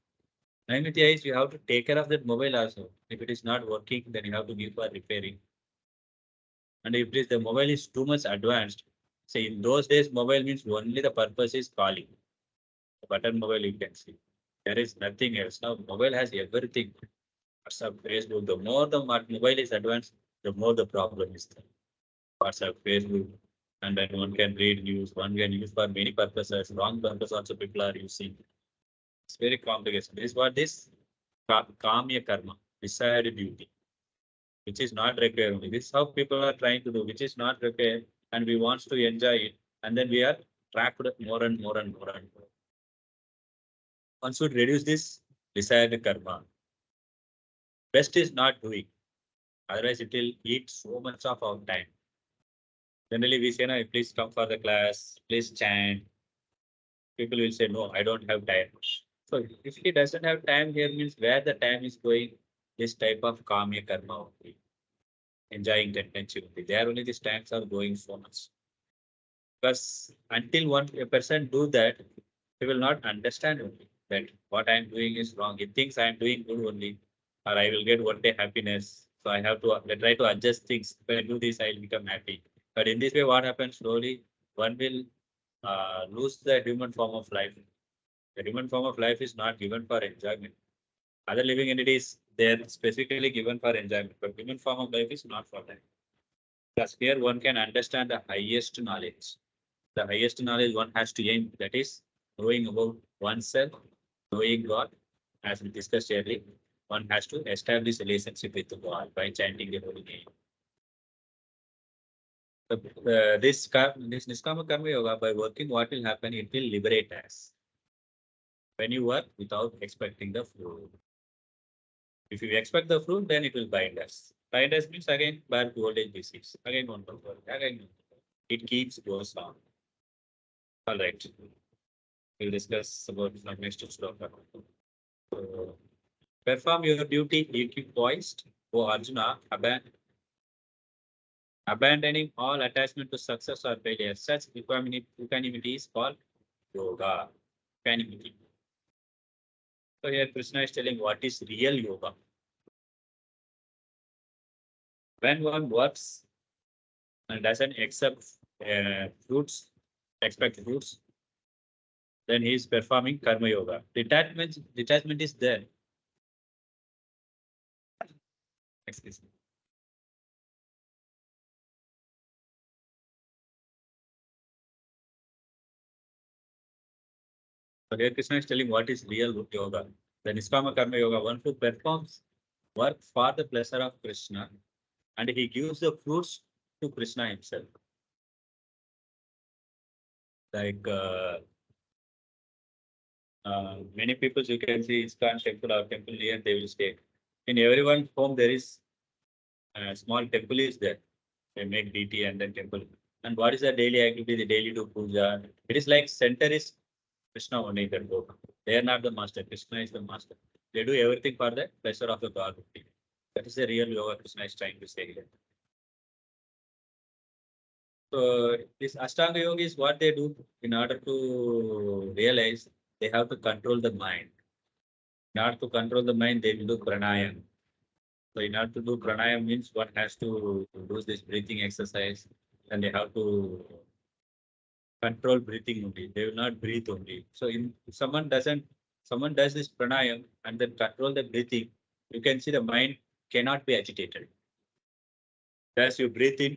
Naimitya is you have to take care of that mobile also. If it is not working, then you have to give for repairing. And if it is the mobile is too much advanced, say in those days, mobile means only the purpose is calling. The button mobile you can see. There is nothing else. Now mobile has everything. WhatsApp, Facebook. The more the mobile is advanced, the more the problem is there. WhatsApp, Facebook, and then one can read news. One can use for many purposes. Wrong purpose also people are using. It's very complicated. This is what this kamya karma, desired duty, which is not required only. This is how people are trying to do, which is not required, and we want to enjoy it, and then we are trapped more and more and more and more. One should reduce this desired karma. Best is not doing, otherwise it will eat so much of our time. Generally, we say, no, please come for the class, please chant. People will say, no, I don't have time. So if he doesn't have time here means where the time is going, this type of kamya karma only, enjoying that tension only. There only these times are going so much. Because until a person do that, he will not understand only that what I am doing is wrong. He thinks I am doing good only, or I will get one day happiness. So I have to try to adjust things. If I do this, I will become happy. But in this way, what happens slowly, one will lose the human form of life. The human form of life is not given for enjoyment. Other living entities, they are specifically given for enjoyment, but human form of life is not for that. Because here one can understand the highest knowledge. The highest knowledge one has to aim, that is knowing about oneself, knowing God. As we discussed earlier, one has to establish a relationship with God by chanting the holy name. This Niskama Karma Yoga, by working, what will happen? It will liberate us. When you work without expecting the fruit. If you expect the fruit, then it will bind us. Bind us means again birth, old age, disease. Again one more, again one more. It keeps goes on. All right. We'll discuss about from next sloka. So, perform your duty, you keep poised. O Arjuna, abandoning all attachment to success or failure. Such equanimity is called yoga. Equanimity. So here Krishna is telling what is real yoga. When one works and doesn't fruits, expect fruits, then he is performing karma yoga. Detachment is there. Excuse me. So here Krishna is telling what is real yoga. The Niskama Karma Yoga, one who performs work for the pleasure of Krishna and he gives the fruits to Krishna himself. Like many people you can see ISKCON temple or temple near they will stay. In everyone's home there is a small temple is there. They make DT and then temple. And what is the daily activity? The daily do puja. It is like center is Krishna only in that book. They are not the master. Krishna is the master. They do everything for the pleasure of the God. That is the real yoga Krishna is trying to say here. So this Ashtanga yoga is what they do in order to realize they have to control the mind. In order to control the mind, they will do pranayam. So in order to do pranayam means one has to do this breathing exercise and they have to control breathing only. They will not breathe only. So if someone does this pranayam and then control the breathing, you can see the mind cannot be agitated. As you breathe in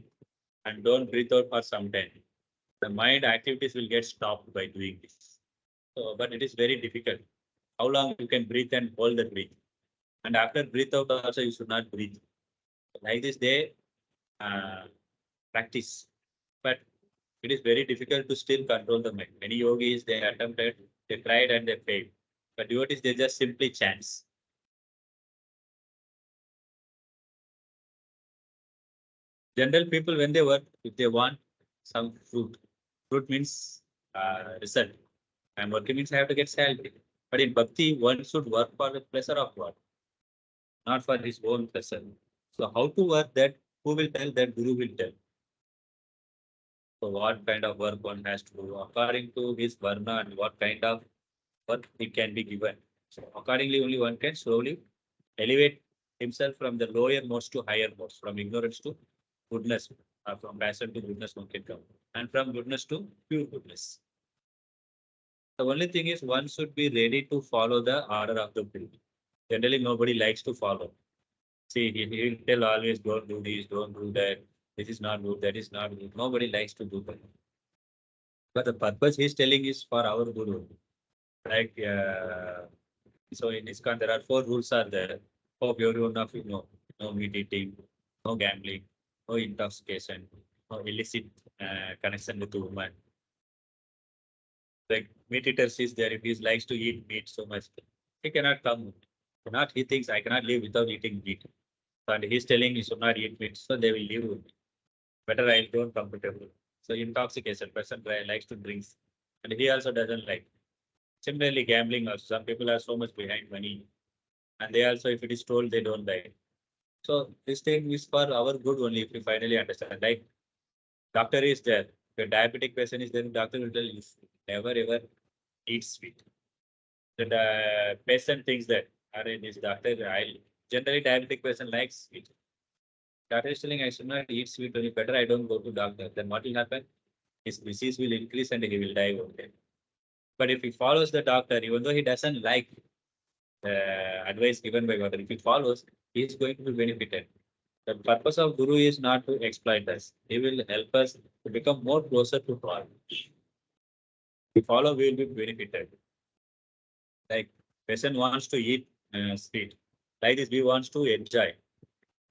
and don't breathe out for some time, the mind activities will get stopped by doing this. So, but it is very difficult. How long you can breathe and hold the breath. And after breathe out also you should not breathe. Like this they practice. But it is very difficult to still control the mind. Many yogis, they attempted, they tried and they failed. But devotees, they just simply chants. General people, when they work, if they want some fruit means result. And working means I have to get salary. But in bhakti, one should work for the pleasure of God, not for his own pleasure. So how to work that? Who will tell? That Guru will tell. So what kind of work one has to do according to his varna and what kind of work it can be given. So accordingly, only one can slowly elevate himself from the lower most to higher most, from ignorance to goodness, from passion to goodness one can come, and from goodness to pure goodness. The only thing is one should be ready to follow the order of the Guru. Generally, nobody likes to follow. See, he will tell always, don't do this, don't do that. This is not good, that is not good. Nobody likes to do that. But the purpose he's telling is for our Guru. Like, so in ISKCON, there are 4 rules are there. Hope every one of you know. No meat eating, no gambling, no intoxication, no illicit connection with woman. Like meat eaters is there. If he likes to eat meat so much, he cannot come. Cannot, he thinks I cannot live without eating meat. And he's telling you should not eat meat, so they will leave with me. Better I don't comfortable. So intoxication, person likes to drink, and he also doesn't like. Similarly, gambling also. Some people are so much behind money, and they also, if it is told, they don't buy. So this thing is for our good only if we finally understand. Like doctor is there, if a diabetic person is there, doctor will tell you never ever eat sweet. The patient thinks that, this doctor, I generally diabetic person likes sweet. Doctor is telling I should not eat sweet only, better I don't go to doctor. Then what will happen? His disease will increase and he will die one day. But if he follows the doctor, even though he doesn't like advice given by God, if he follows, he is going to be benefited. The purpose of Guru is not to exploit us. He will help us to become more closer to God. If we follow, we will be benefited. Like person wants to eat sweet. Like this, we wants to enjoy.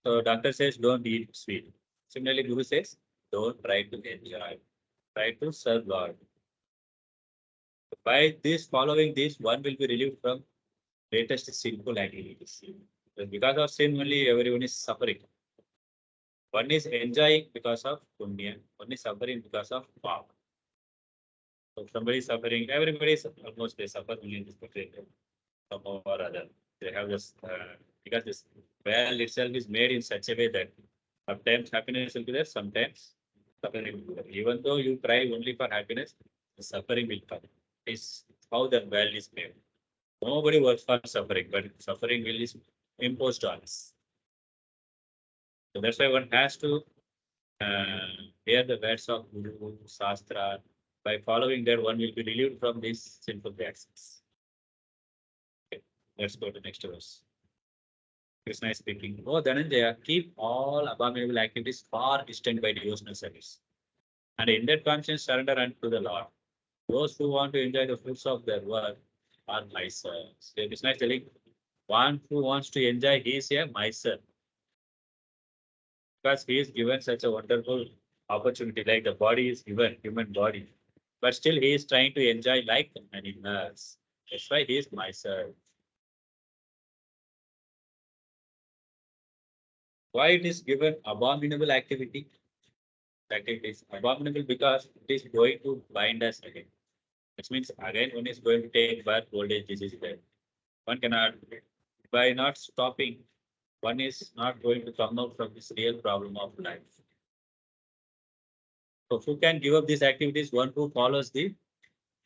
So doctor says, don't eat sweet. Similarly, Guru says, don't try to enjoy. Try to serve God. By this, following this, one will be relieved from greatest sinful activities. Because of sin, only everyone is suffering. One is enjoying because of punya, one is suffering because of pap. So somebody is suffering, everybody is almost they suffer only in this situation, somehow or other. They have this because this well itself is made in such a way that sometimes happiness will be there, sometimes suffering will be there. Even though you try only for happiness, the suffering will come. Is how the world is made. Nobody works for suffering, but suffering will is imposed on us. So that's why one has to hear the words of Guru, Shastra. By following that, one will be relieved from these sinful reactions. Okay, let's go to next verse. Krishna is speaking. Oh, Dhananjaya, keep all abominable activities far distant by devotional service. And in that conscience, surrender unto the Lord. Those who want to enjoy the fruits of their work are miser. So Krishna is telling one who wants to enjoy, he is a miser because he is given such a wonderful opportunity. Like the body is given, human body, but still he is trying to enjoy like animals. That's why he is miser. Why it is given abominable activities abominable because it is going to bind us again. Which means again one is going to take birth, old age, disease, death. One cannot, by not stopping, one is not going to come out from this real problem of life. So who can give up these activities? One who follows the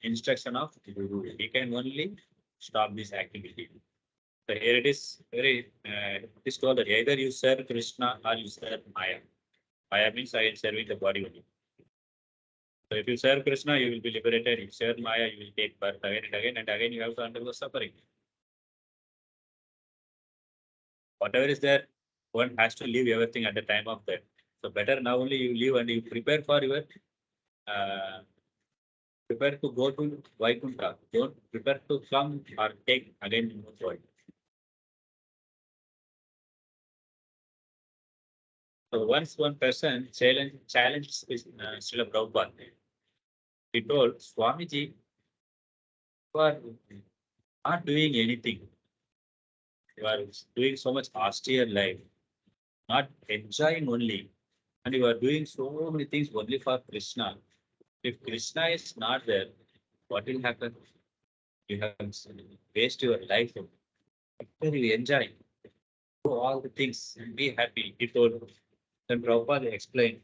instruction of Guru. He can only stop this activity. So here it is very it is told that either you serve Krishna or you serve Maya. Maya means I am serving the body only. So if you serve Krishna, you will be liberated. If you serve Maya, you will take birth again and again you have to undergo suffering. Whatever is there, one has to leave everything at the time of death. So better now only you leave and you prepare for your uh, prepare to go to Vaikuntha. Don't prepare to come or take again in the world. So once one person challenged Srila Prabhupada, he told Swamiji, you are not doing anything. You are doing so much austere life, not enjoying only, and you are doing so many things only for Krishna. If Krishna is not there, what will happen? You have waste your life. After you enjoy, do all the things and be happy. He told. Then Prabhupada explained.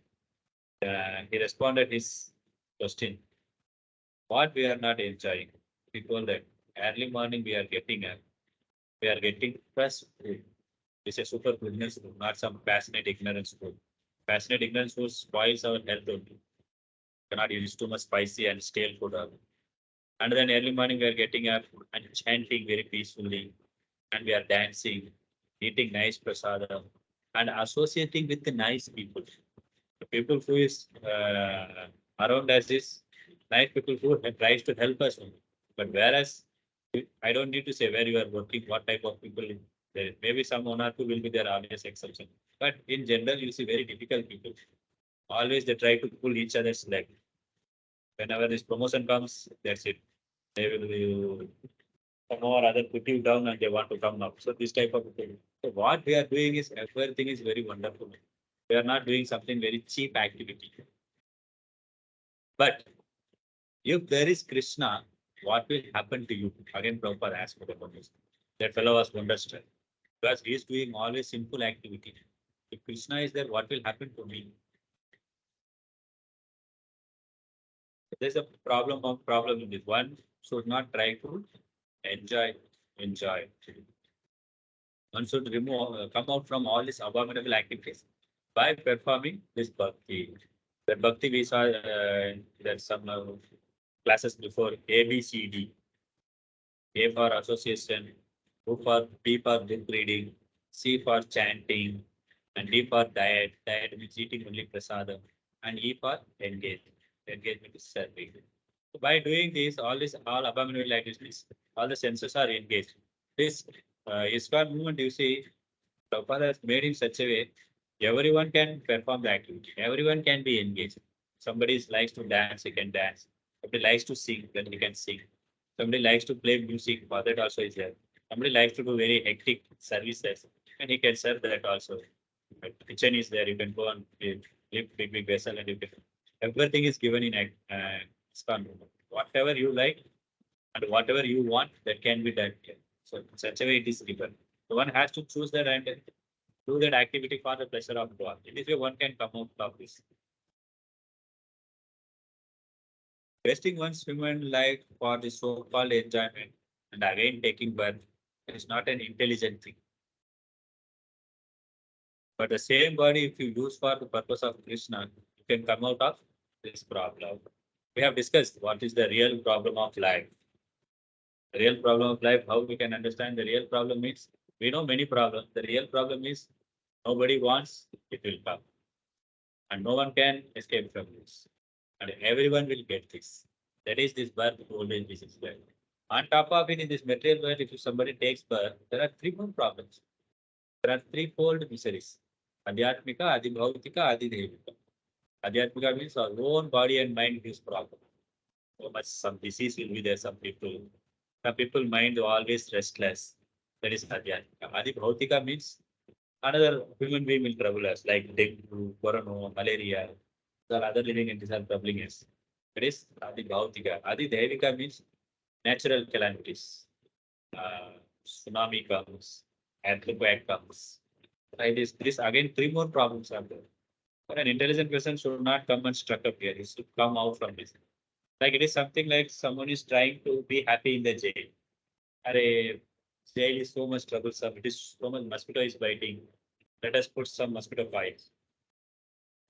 He responded his question. What we are not enjoying. He told that early morning we are getting fresh food. It's a super goodness food, not some passionate ignorance food. Passionate ignorance food spoils our health only. Cannot use too much spicy and stale food. And then early morning we are getting up and chanting very peacefully, and we are dancing, eating nice prasadam, and associating with the nice people. The people who is around us is nice people who tries to help us only. But whereas I don't need to say where you are working, what type of people there. Maybe some one or two will be there, obvious exception. But in general, you see very difficult people. Always they try to pull each other's leg. Whenever this promotion comes, that's it. They will somehow or other put you down and they want to come up. So this type of thing. So what we are doing is everything is very wonderful. We are not doing something very cheap activity. But if there is Krishna, what will happen to you? Again, Prabhupada asked about this. That fellow was wonderstruck because he is doing always simple activity. If Krishna is there, what will happen to me? There's a problem in this. One should not try to enjoy, enjoy. One should remove, come out from all these abominable activities by performing this bhakti. The bhakti we saw that some classes before A, B, C, D. A for association, B for book reading, C for chanting, and D for diet. Diet means eating only prasadam, and E for engage. Engagement is serving. So by doing this, all abominable activities, all the senses are engaged. This ISKCON movement, you see, Prabhupada has made in such a way, everyone can perform the activity. Everyone can be engaged. Somebody likes to dance, he can dance. Somebody likes to sing, then he can sing. Somebody likes to play music, for that also is there. Somebody likes to do very hectic services, and he can serve that also. But kitchen is there, you can go and lift big vessel and you can. Everything is given in ISKCON movement. Whatever you like and whatever you want, that can be done. So in such a way it is given. So one has to choose that and do that activity for the pleasure of God. In this way, one can come out of this. Wasting one's human life for the so-called enjoyment and again taking birth is not an intelligent thing. But the same body, if you use for the purpose of Krishna, you can come out of this problem. We have discussed what is the real problem of life. The real problem of life, how we can understand the real problem is, we know many problems. The real problem is nobody wants, it will come. And no one can escape from this. And everyone will get this. That is this birth, old age, disease. Right? On top of it, in this material world, if somebody takes birth, there are three more problems. There are threefold miseries. Adhyatmika, Adibhautika, Adidevika. Adhyatmika means our own body and mind gives problem. So much some disease will be there, some people. Some people mind always restless. That is Adhyatmika. Adibhautika means another human being will trouble us, like dengue, corona, malaria. The other living entities are troubling us. That is Adibhautika. Adidevika means natural calamities. Tsunami comes, earthquake comes. Right? This again, three more problems are there. But an intelligent person should not come and struck up here. He should come out from this. Like it is something like someone is trying to be happy in the jail. Array, jail is so much troublesome. It is so much mosquito is biting. Let us put some mosquito bites.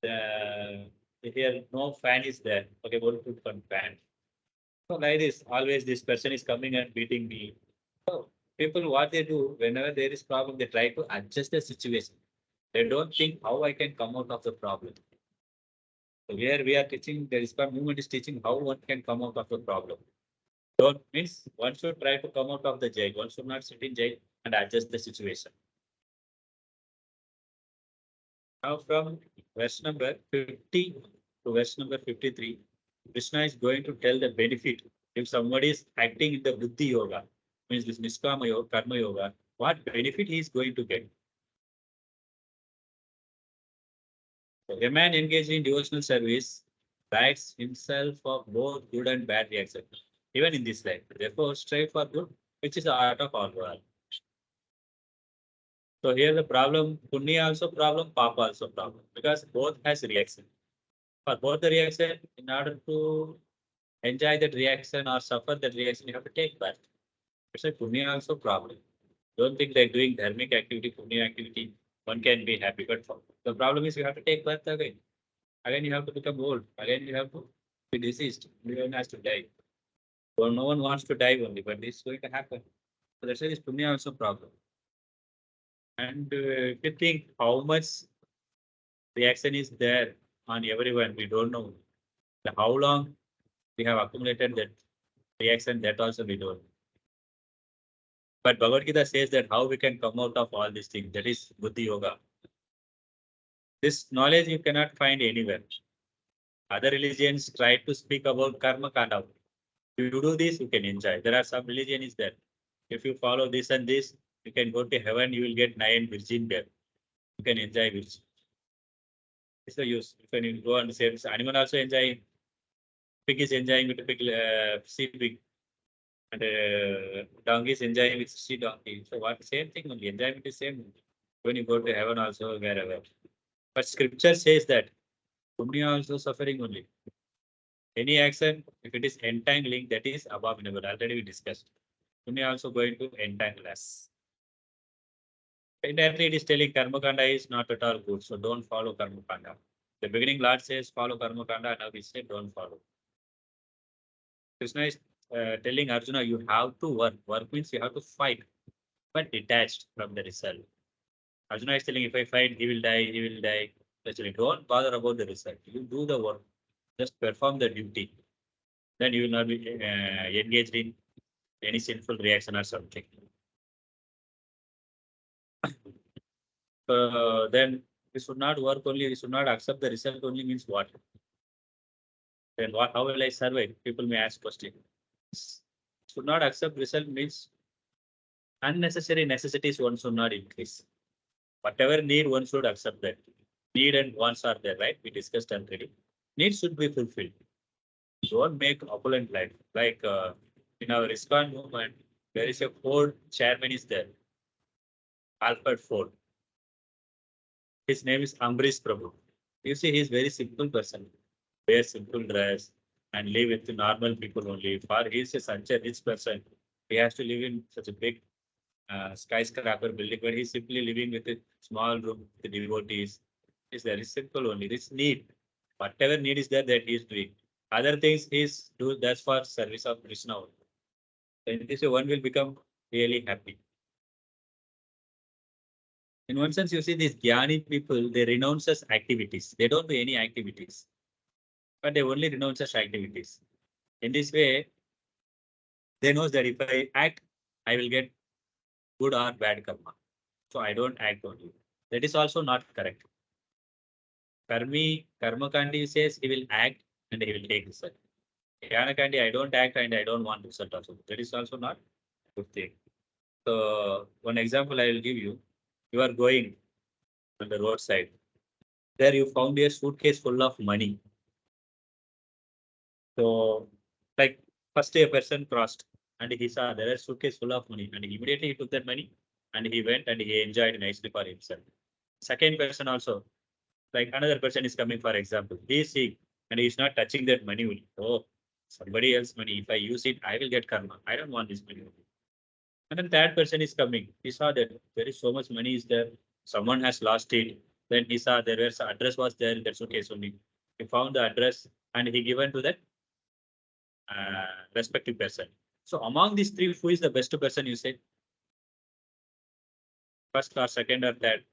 Here no fan is there. Okay, we'll put one fan. So like this, always this person is coming and beating me. So people what they do whenever there is problem, they try to adjust the situation. They don't think how I can come out of the problem. So here we are teaching, the ISKCON movement is teaching how one can come out of the problem. Don't means one should try to come out of the jail. One should not sit in jail and adjust the situation. Now from verse number 50 to verse number 53, Krishna is going to tell the benefit if somebody is acting in the Buddhi Yoga, means this Niskama Yoga, Karma Yoga, what benefit he is going to get. So a man engaged in devotional service rights himself of both good and bad reaction, even in this life. Therefore, strive for good, which is the art of all world. So here the problem, Punya also problem, Papa also problem, because both has reaction. For both the reaction, in order to enjoy that reaction or suffer that reaction, you have to take birth. It's a Punya also problem. Don't think that doing dharmic activity, Punya activity, one can be happy. But the problem is you have to take birth again. Again, you have to become old. Again, you have to be deceased. Everyone has to die. So no one wants to die only, but this is going to happen. So that's why this Punya also problem. And if you think how much reaction is there on everyone, we don't know. How long we have accumulated that reaction, that also we don't. But Bhagavad Gita says that how we can come out of all these things, that is Buddhi Yoga. This knowledge you cannot find anywhere. Other religions try to speak about karma kanda. If you do this, you can enjoy. There are some religion is that if you follow this and this, you can go to heaven, you will get 9 virgin there. You can enjoy virgin. It's the use. When you go and say animal also enjoying, pig is enjoying with the pig, sea pig, and donkey is enjoying with sea donkey. So what same thing only, enjoyment is same. When you go to heaven also wherever. But scripture says that Punya also suffering only. Any action, if it is entangling, that is abominable. Already we discussed. Punya also going to entangle us. Indirectly, it is telling karma kanda is not at all good. So don't follow karma kanda. The beginning Lord says follow karma kanda. Now he said don't follow. Krishna is telling Arjuna, you have to work. Work means you have to fight, but detached from the result. Arjuna is telling, if I fight, he will die, he will die. Actually, don't bother about the result. You do the work. Just perform the duty. Then you will not be engaged in any sinful reaction or something. Then we should not work only, we should not accept the result only means what? Then what? How will I survive? People may ask question. Should not accept result means unnecessary necessities one should not increase. Whatever need one should accept that. Need and wants are there, right? We discussed already. Needs should be fulfilled. Don't make opulent life. Like in our ISKCON movement, there is a Ford chairman is there, Alfred Ford. His name is Ambrish Prabhu. You see, he is very simple person. Wear simple dress and live with the normal people only. For he is such a rich person, he has to live in such a big skyscraper building, but he's simply living with a small room with the devotees. It's very simple only. This need, whatever need is there that he is doing. Other things he's do that's for service of Krishna only. In this way, one will become really happy. In one sense, you see these Jnani people, they renounce as activities. They don't do any activities, but they only renounce as activities. In this way, they know that if I act, I will get good or bad karma. So I don't act only. That is also not correct. Karma Kandi says he will act and he will take result. Jnana Kandi, I don't act and I don't want result also. That is also not a good thing. So one example I will give you. You are going on the roadside. There you found a suitcase full of money. So like first a person crossed and he saw there is suitcase full of money and immediately he took that money and he went and he enjoyed nicely for himself. Second person also, like another person is coming, for example, he is seeing and he is not touching that money only. Oh, somebody else money. If I use it, I will get karma. I don't want this money. And then third person is coming. He saw that there is so much money is there. Someone has lost it. Then he saw there was address was there in that suitcase only. He found the address and he given to that respective person. So among these three, who is the best person you say? First or second or third?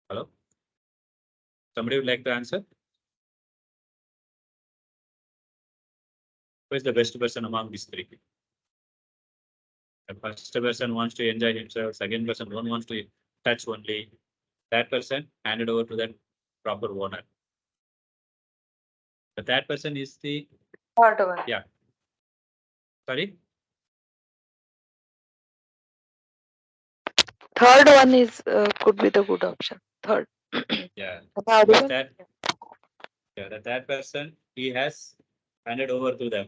Hello? Somebody would like to answer? Who is the best person among these three? The first person wants to enjoy himself, second person don't wants to touch only. That person handed over to that proper owner. The third person is the Third one. yeah. Sorry? Third one is could be the good option. Third. Yeah. Am I audible? The third person, he has handed over to them,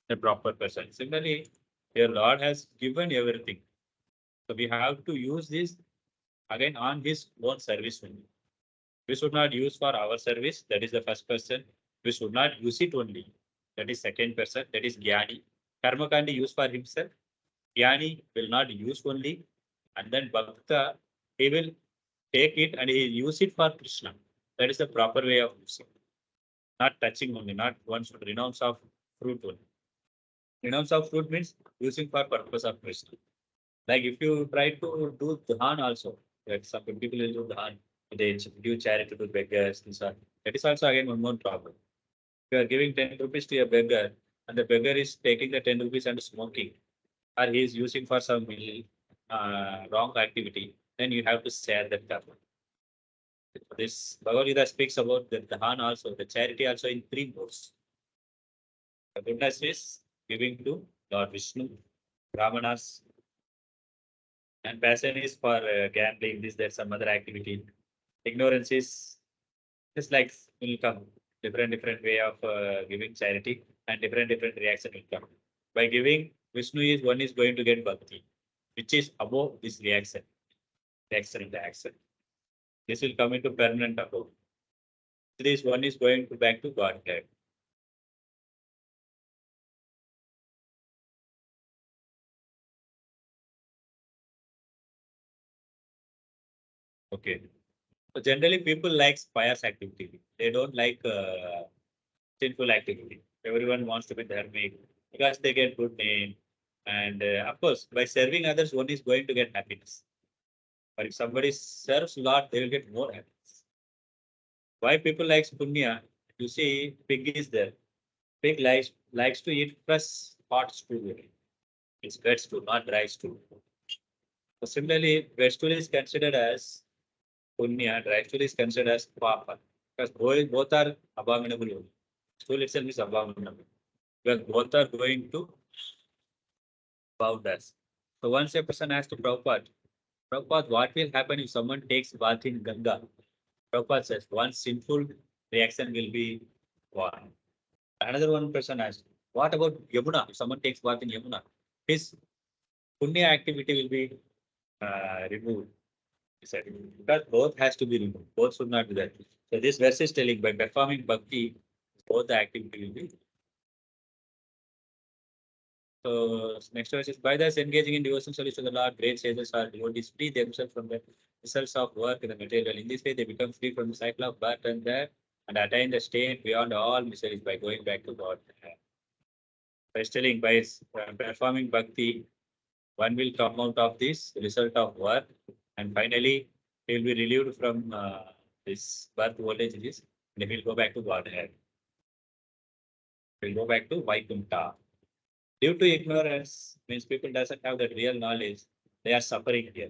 the proper person. Similarly, your Lord has given everything. So we have to use this again on his own service only. We should not use for our service. That is the first person. We should not use it only. That is second person. That is Jnani. Karma Kandi use for himself. Jnani will not use only. And then Bhakta, he will take it and he use it for Krishna. That is the proper way of using. Not touching only, not one should renounce of fruit only. Renounce of fruit means using for purpose of Krishna. Like if you try to do dhan also, like some people will do dhan, they give charity to beggars, that is also again one more problem. If you are giving 10 rupees to a beggar and the beggar is taking the 10 rupees and smoking, or he is using for some wrong activity, then you have to share that karma. This Bhagavad Gita speaks about the dhan also, the charity also in three modes. The goodness is giving to Lord Vishnu, Brahmanas, and passion is for gambling, this, that, some other activity. Ignorance is just like will come. Different way of giving charity and different reaction will come. By giving, Vishnu is one is going to get bhakti, which is above this reaction and the action. This will come into permanent above. This one is going to back to Godhead. Okay. So generally, people like pious activity. They don't like sinful activity. Everyone wants to be dharmic because they get good name. And of course, by serving others, one is going to get happiness. But if somebody serves a lot, they will get more happiness. Why people likes punya? You see, pig is there. Pig likes to eat fresh hot stew. It's wet stew, not dry stew. So similarly, wet stew is considered as punya, dry stool is considered as papa. Because both are abominable. Stool itself is abominable. Because both are going to bound us. So once a person asks to Prabhupada, what will happen if someone takes bath in Ganga? Prabhupada says, one sinful reaction will be born. Another one person asks, what about Yamuna? If someone takes bath in Yamuna, his punya activity will be removed. He said, because both has to be removed. Both should not do that. So this verse is telling by performing bhakti, both the activity will be. So next verse is by thus engaging in devotional service to the Lord, great sages are devotees free themselves from the results of work in the material. In this way, they become free from the cycle of birth and death and attain the state beyond all miseries by going back to God. By telling by performing bhakti, one will come out of this result of work, and finally he will be relieved from this birth, old age, And we'll go back to Godhead. We'll go back to Vaikuntha. Due to ignorance, means people doesn't have the real knowledge, they are suffering here.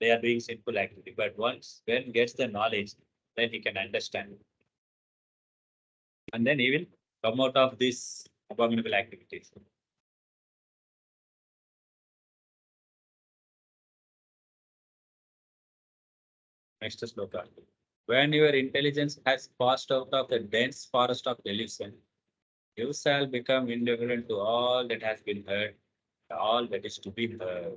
They are doing sinful activity. But once when gets the knowledge, then he can understand. And then he will come out of these abominable activities. Next sloka. When your intelligence has passed out of the dense forest of delusion, you shall become indifferent to all that has been heard, all that is to be heard.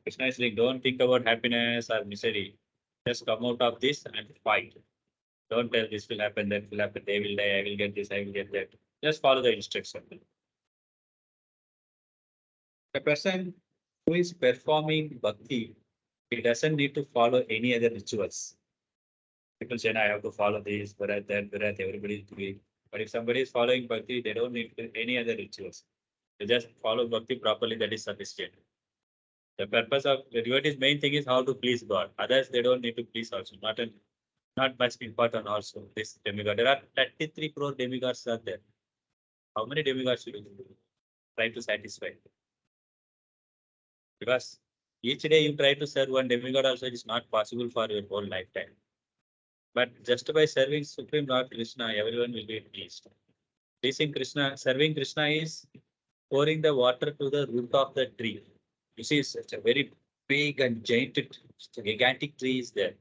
Krishna is saying, don't think about happiness or misery. Just come out of this and fight. Don't tell this will happen, that will happen, they will die, I will get this, I will get that. Just follow the instruction. A person who is performing bhakti, he doesn't need to follow any other rituals. People say, I have to follow this, Bharat, that, Bharat, everybody is doing. But if somebody is following bhakti, they don't need any other rituals. They just follow bhakti properly, that is sufficient. The purpose of the devotee's main thing is how to please God. Others, they don't need to please also. Not much important also. This demigod. There are 33 crore demigods are there. How many demigods will you try to satisfy? Because each day you try to serve one demigod also, it is not possible for your whole lifetime. But just by serving Supreme Lord Krishna, everyone will be pleased. Pleasing Krishna, serving Krishna is pouring the water to the root of the tree. You see, such a very big and gigantic tree is there.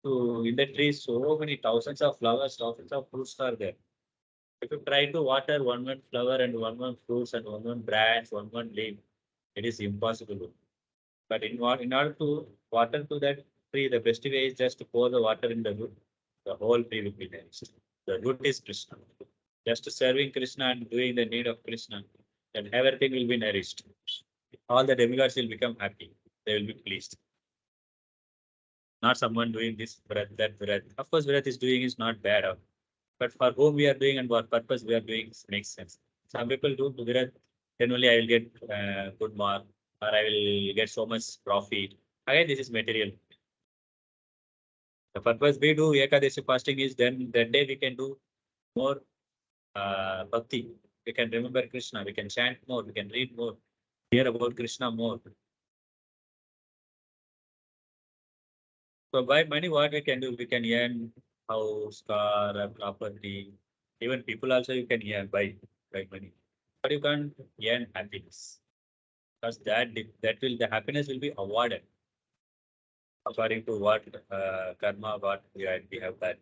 So in the tree, so many thousands of flowers, thousands of fruits are there. If you try to water one flower and one fruits and one branch, one leaf, it is impossible. But in order to water to that tree, the best way is just to pour the water in the root. The whole tree will be nourished. The root is Krishna. Just serving Krishna and doing the need of Krishna, then everything will be nourished. All the demigods will become happy. They will be pleased. Not someone doing this breath, that breath. Of course, breath is doing is not bad. But for whom we are doing and what purpose we are doing makes sense. Some people do breath, then only I will get good mark or I will get so much profit. Again, this is material. The purpose we do Ekadashi fasting is then that day we can do more bhakti. We can remember Krishna. We can chant more. We can read more. Hear about Krishna more. So by money, what we can do? We can earn house, car, property. Even people also you can earn by money. But you can't earn happiness. Because that will the happiness will be awarded according to what karma, what we have done.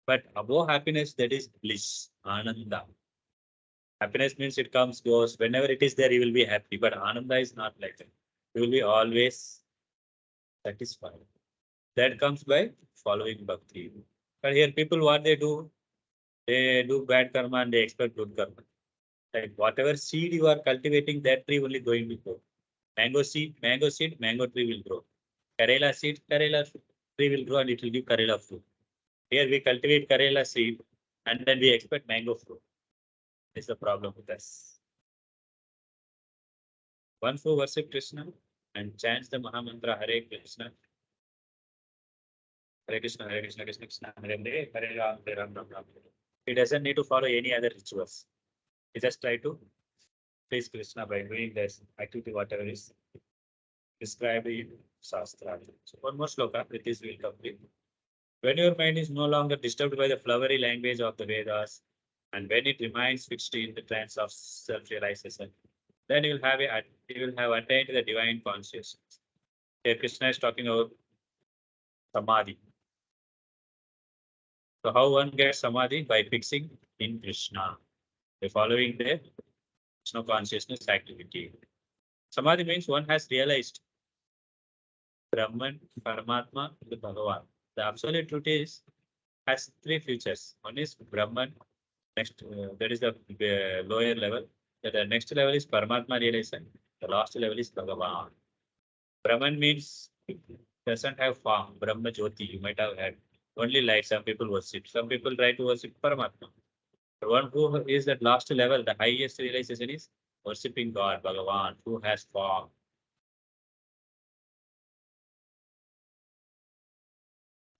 But above happiness, that is bliss, ananda. Happiness means it comes, goes. Whenever it is there, you will be happy. But ananda is not like that. You will be always satisfied. That comes by following bhakti. But here people what they do bad karma and they expect good karma. Like whatever seed you are cultivating, that tree only going to grow. Mango seed, mango tree will grow. Karela seed, Karela tree will grow and it will give Karela fruit. Here we cultivate Karela seed and then we expect mango fruit. This is the problem with us. One who worship Krishna and chants the Mahamantra Hare Krishna, Hare Krishna, Hare Krishna, Krishna Krishna, Hare Hare, Hare Ram, Hare Ram, Ram Ram. He doesn't need to follow any other rituals. He just try to please Krishna by doing this activity, whatever is described in Shastra. So one more sloka, with this we'll complete. When your mind is no longer disturbed by the flowery language of the Vedas, and when it remains fixed in the trance of self-realization, then you will have attained the divine consciousness. Here Krishna is talking about samadhi. So how one gets samadhi? By fixing in Krishna, by following the Krishna consciousness activity. Samadhi means one has realized Brahman, Paramatma, the Bhagavan. The absolute truth is has three features. One is Brahman, next that is the lower level. The next level is Paramatma realization. The last level is Bhagavan. Brahman means doesn't have form. Brahma Jyoti, you might have had only light. Some people worship. Some people try to worship Paramatma. The one who is that last level, the highest realization is worshipping God, Bhagavan, who has form.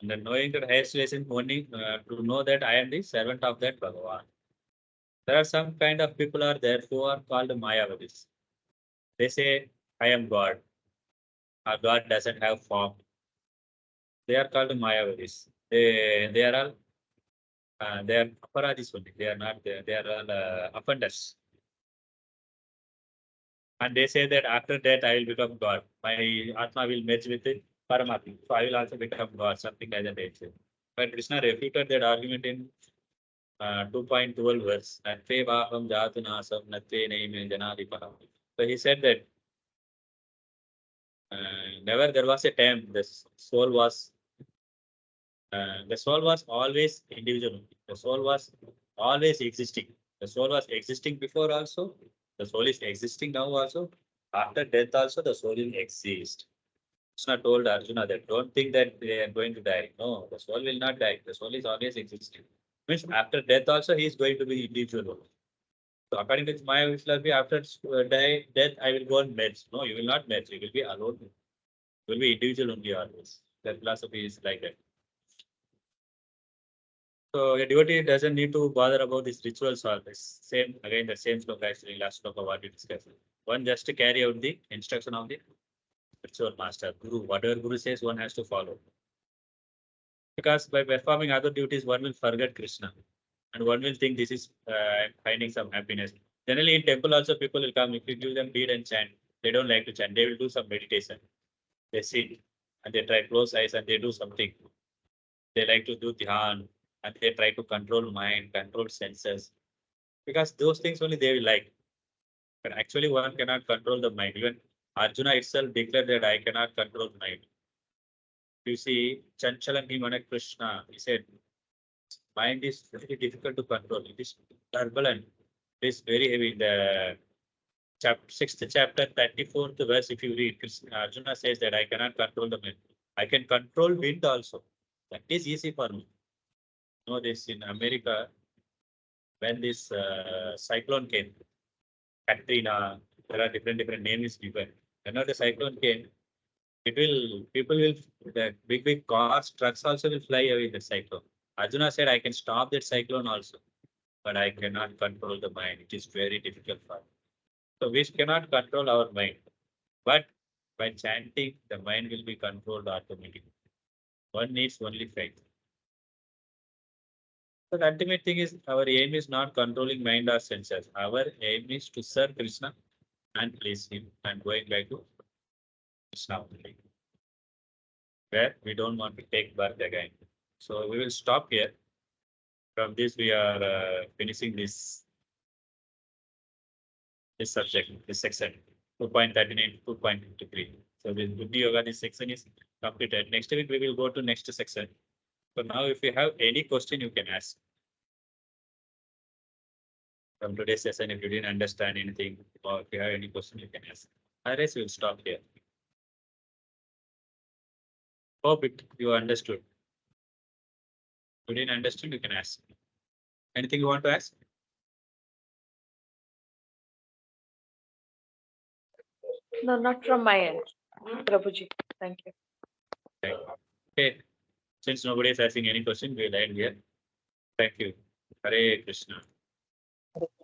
And then knowing that highest relation only to know that I am the servant of that Bhagavan. There are some kind of people are there who are called Mayavadis. They say, I am God. Or God doesn't have form. They are called Mayavadis. They are all they are aparadis only. They are not they are all offenders. And they say that after that I will become God. My Atma will merge with the Paramatma. So I will also become God, something like that they say. But Krishna refuted that argument in 2.12 verse. Natve vaham jatu nasam natve naime janadipaham. So he said that never there was a time the soul was always individual. The soul was always existing. The soul was existing before also. The soul is existing now also. After death also, the soul will exist. Krishna told Arjuna that don't think that they are going to die. No, the soul will not die. The soul is always existing. Means after death also he is going to be individual. So according to my philosophy, after death, I will go and merge. No, you will not merge. You will be alone. You will be individual only always. That philosophy is like that. So a devotee doesn't need to bother about these rituals or this. Same again, the same sloka actually last sloka what we discussed. One just to carry out the instruction of the spiritual master, guru. Whatever guru says, one has to follow. Because by performing other duties, one will forget Krishna, and one will think this is finding some happiness. Generally, in temple also people will come. If you give them bead and chant, they don't like to chant. They will do some meditation. They sit and they try close eyes and they do something. They like to do dhyan and they try to control mind, control senses, because those things only they will like. But actually, one cannot control the mind. Even Arjuna itself declared that I cannot control mind. You see, Chanchalam Himana Krishna, he said, mind is very difficult to control. It is turbulent. It is very heavy. The sixth chapter, 34th verse, if you read, Arjuna says that I cannot control the wind. I can control wind also. That is easy for me. You know this in America, when this cyclone came, Katrina, there are different names given. Whenever the cyclone came, people will, the big cars, trucks also will fly away in the cyclone. Arjuna said, I can stop that cyclone also, but I cannot control the mind. It is very difficult for me. So we cannot control our mind. But by chanting, the mind will be controlled automatically. One needs only faith. So the ultimate thing is our aim is not controlling mind or senses. Our aim is to serve Krishna and please him and going back to Krishna only, where we don't want to take birth again. So we will stop here. From this, we are finishing this subject, this section, 2.39 to 2.53. So this Buddhi Yoga, this section is completed. Next week, we will go to next section. So now, if you have any question, you can ask. From today's session, if you didn't understand anything, or if you have any question, you can ask. Otherwise, we'll stop here. Hope you understood. If you didn't understand, you can ask. Anything you want to ask? No, not from my end. Prabhuji, thank you. Okay. Since nobody is asking any question, we'll end here. Thank you. Hare Krishna.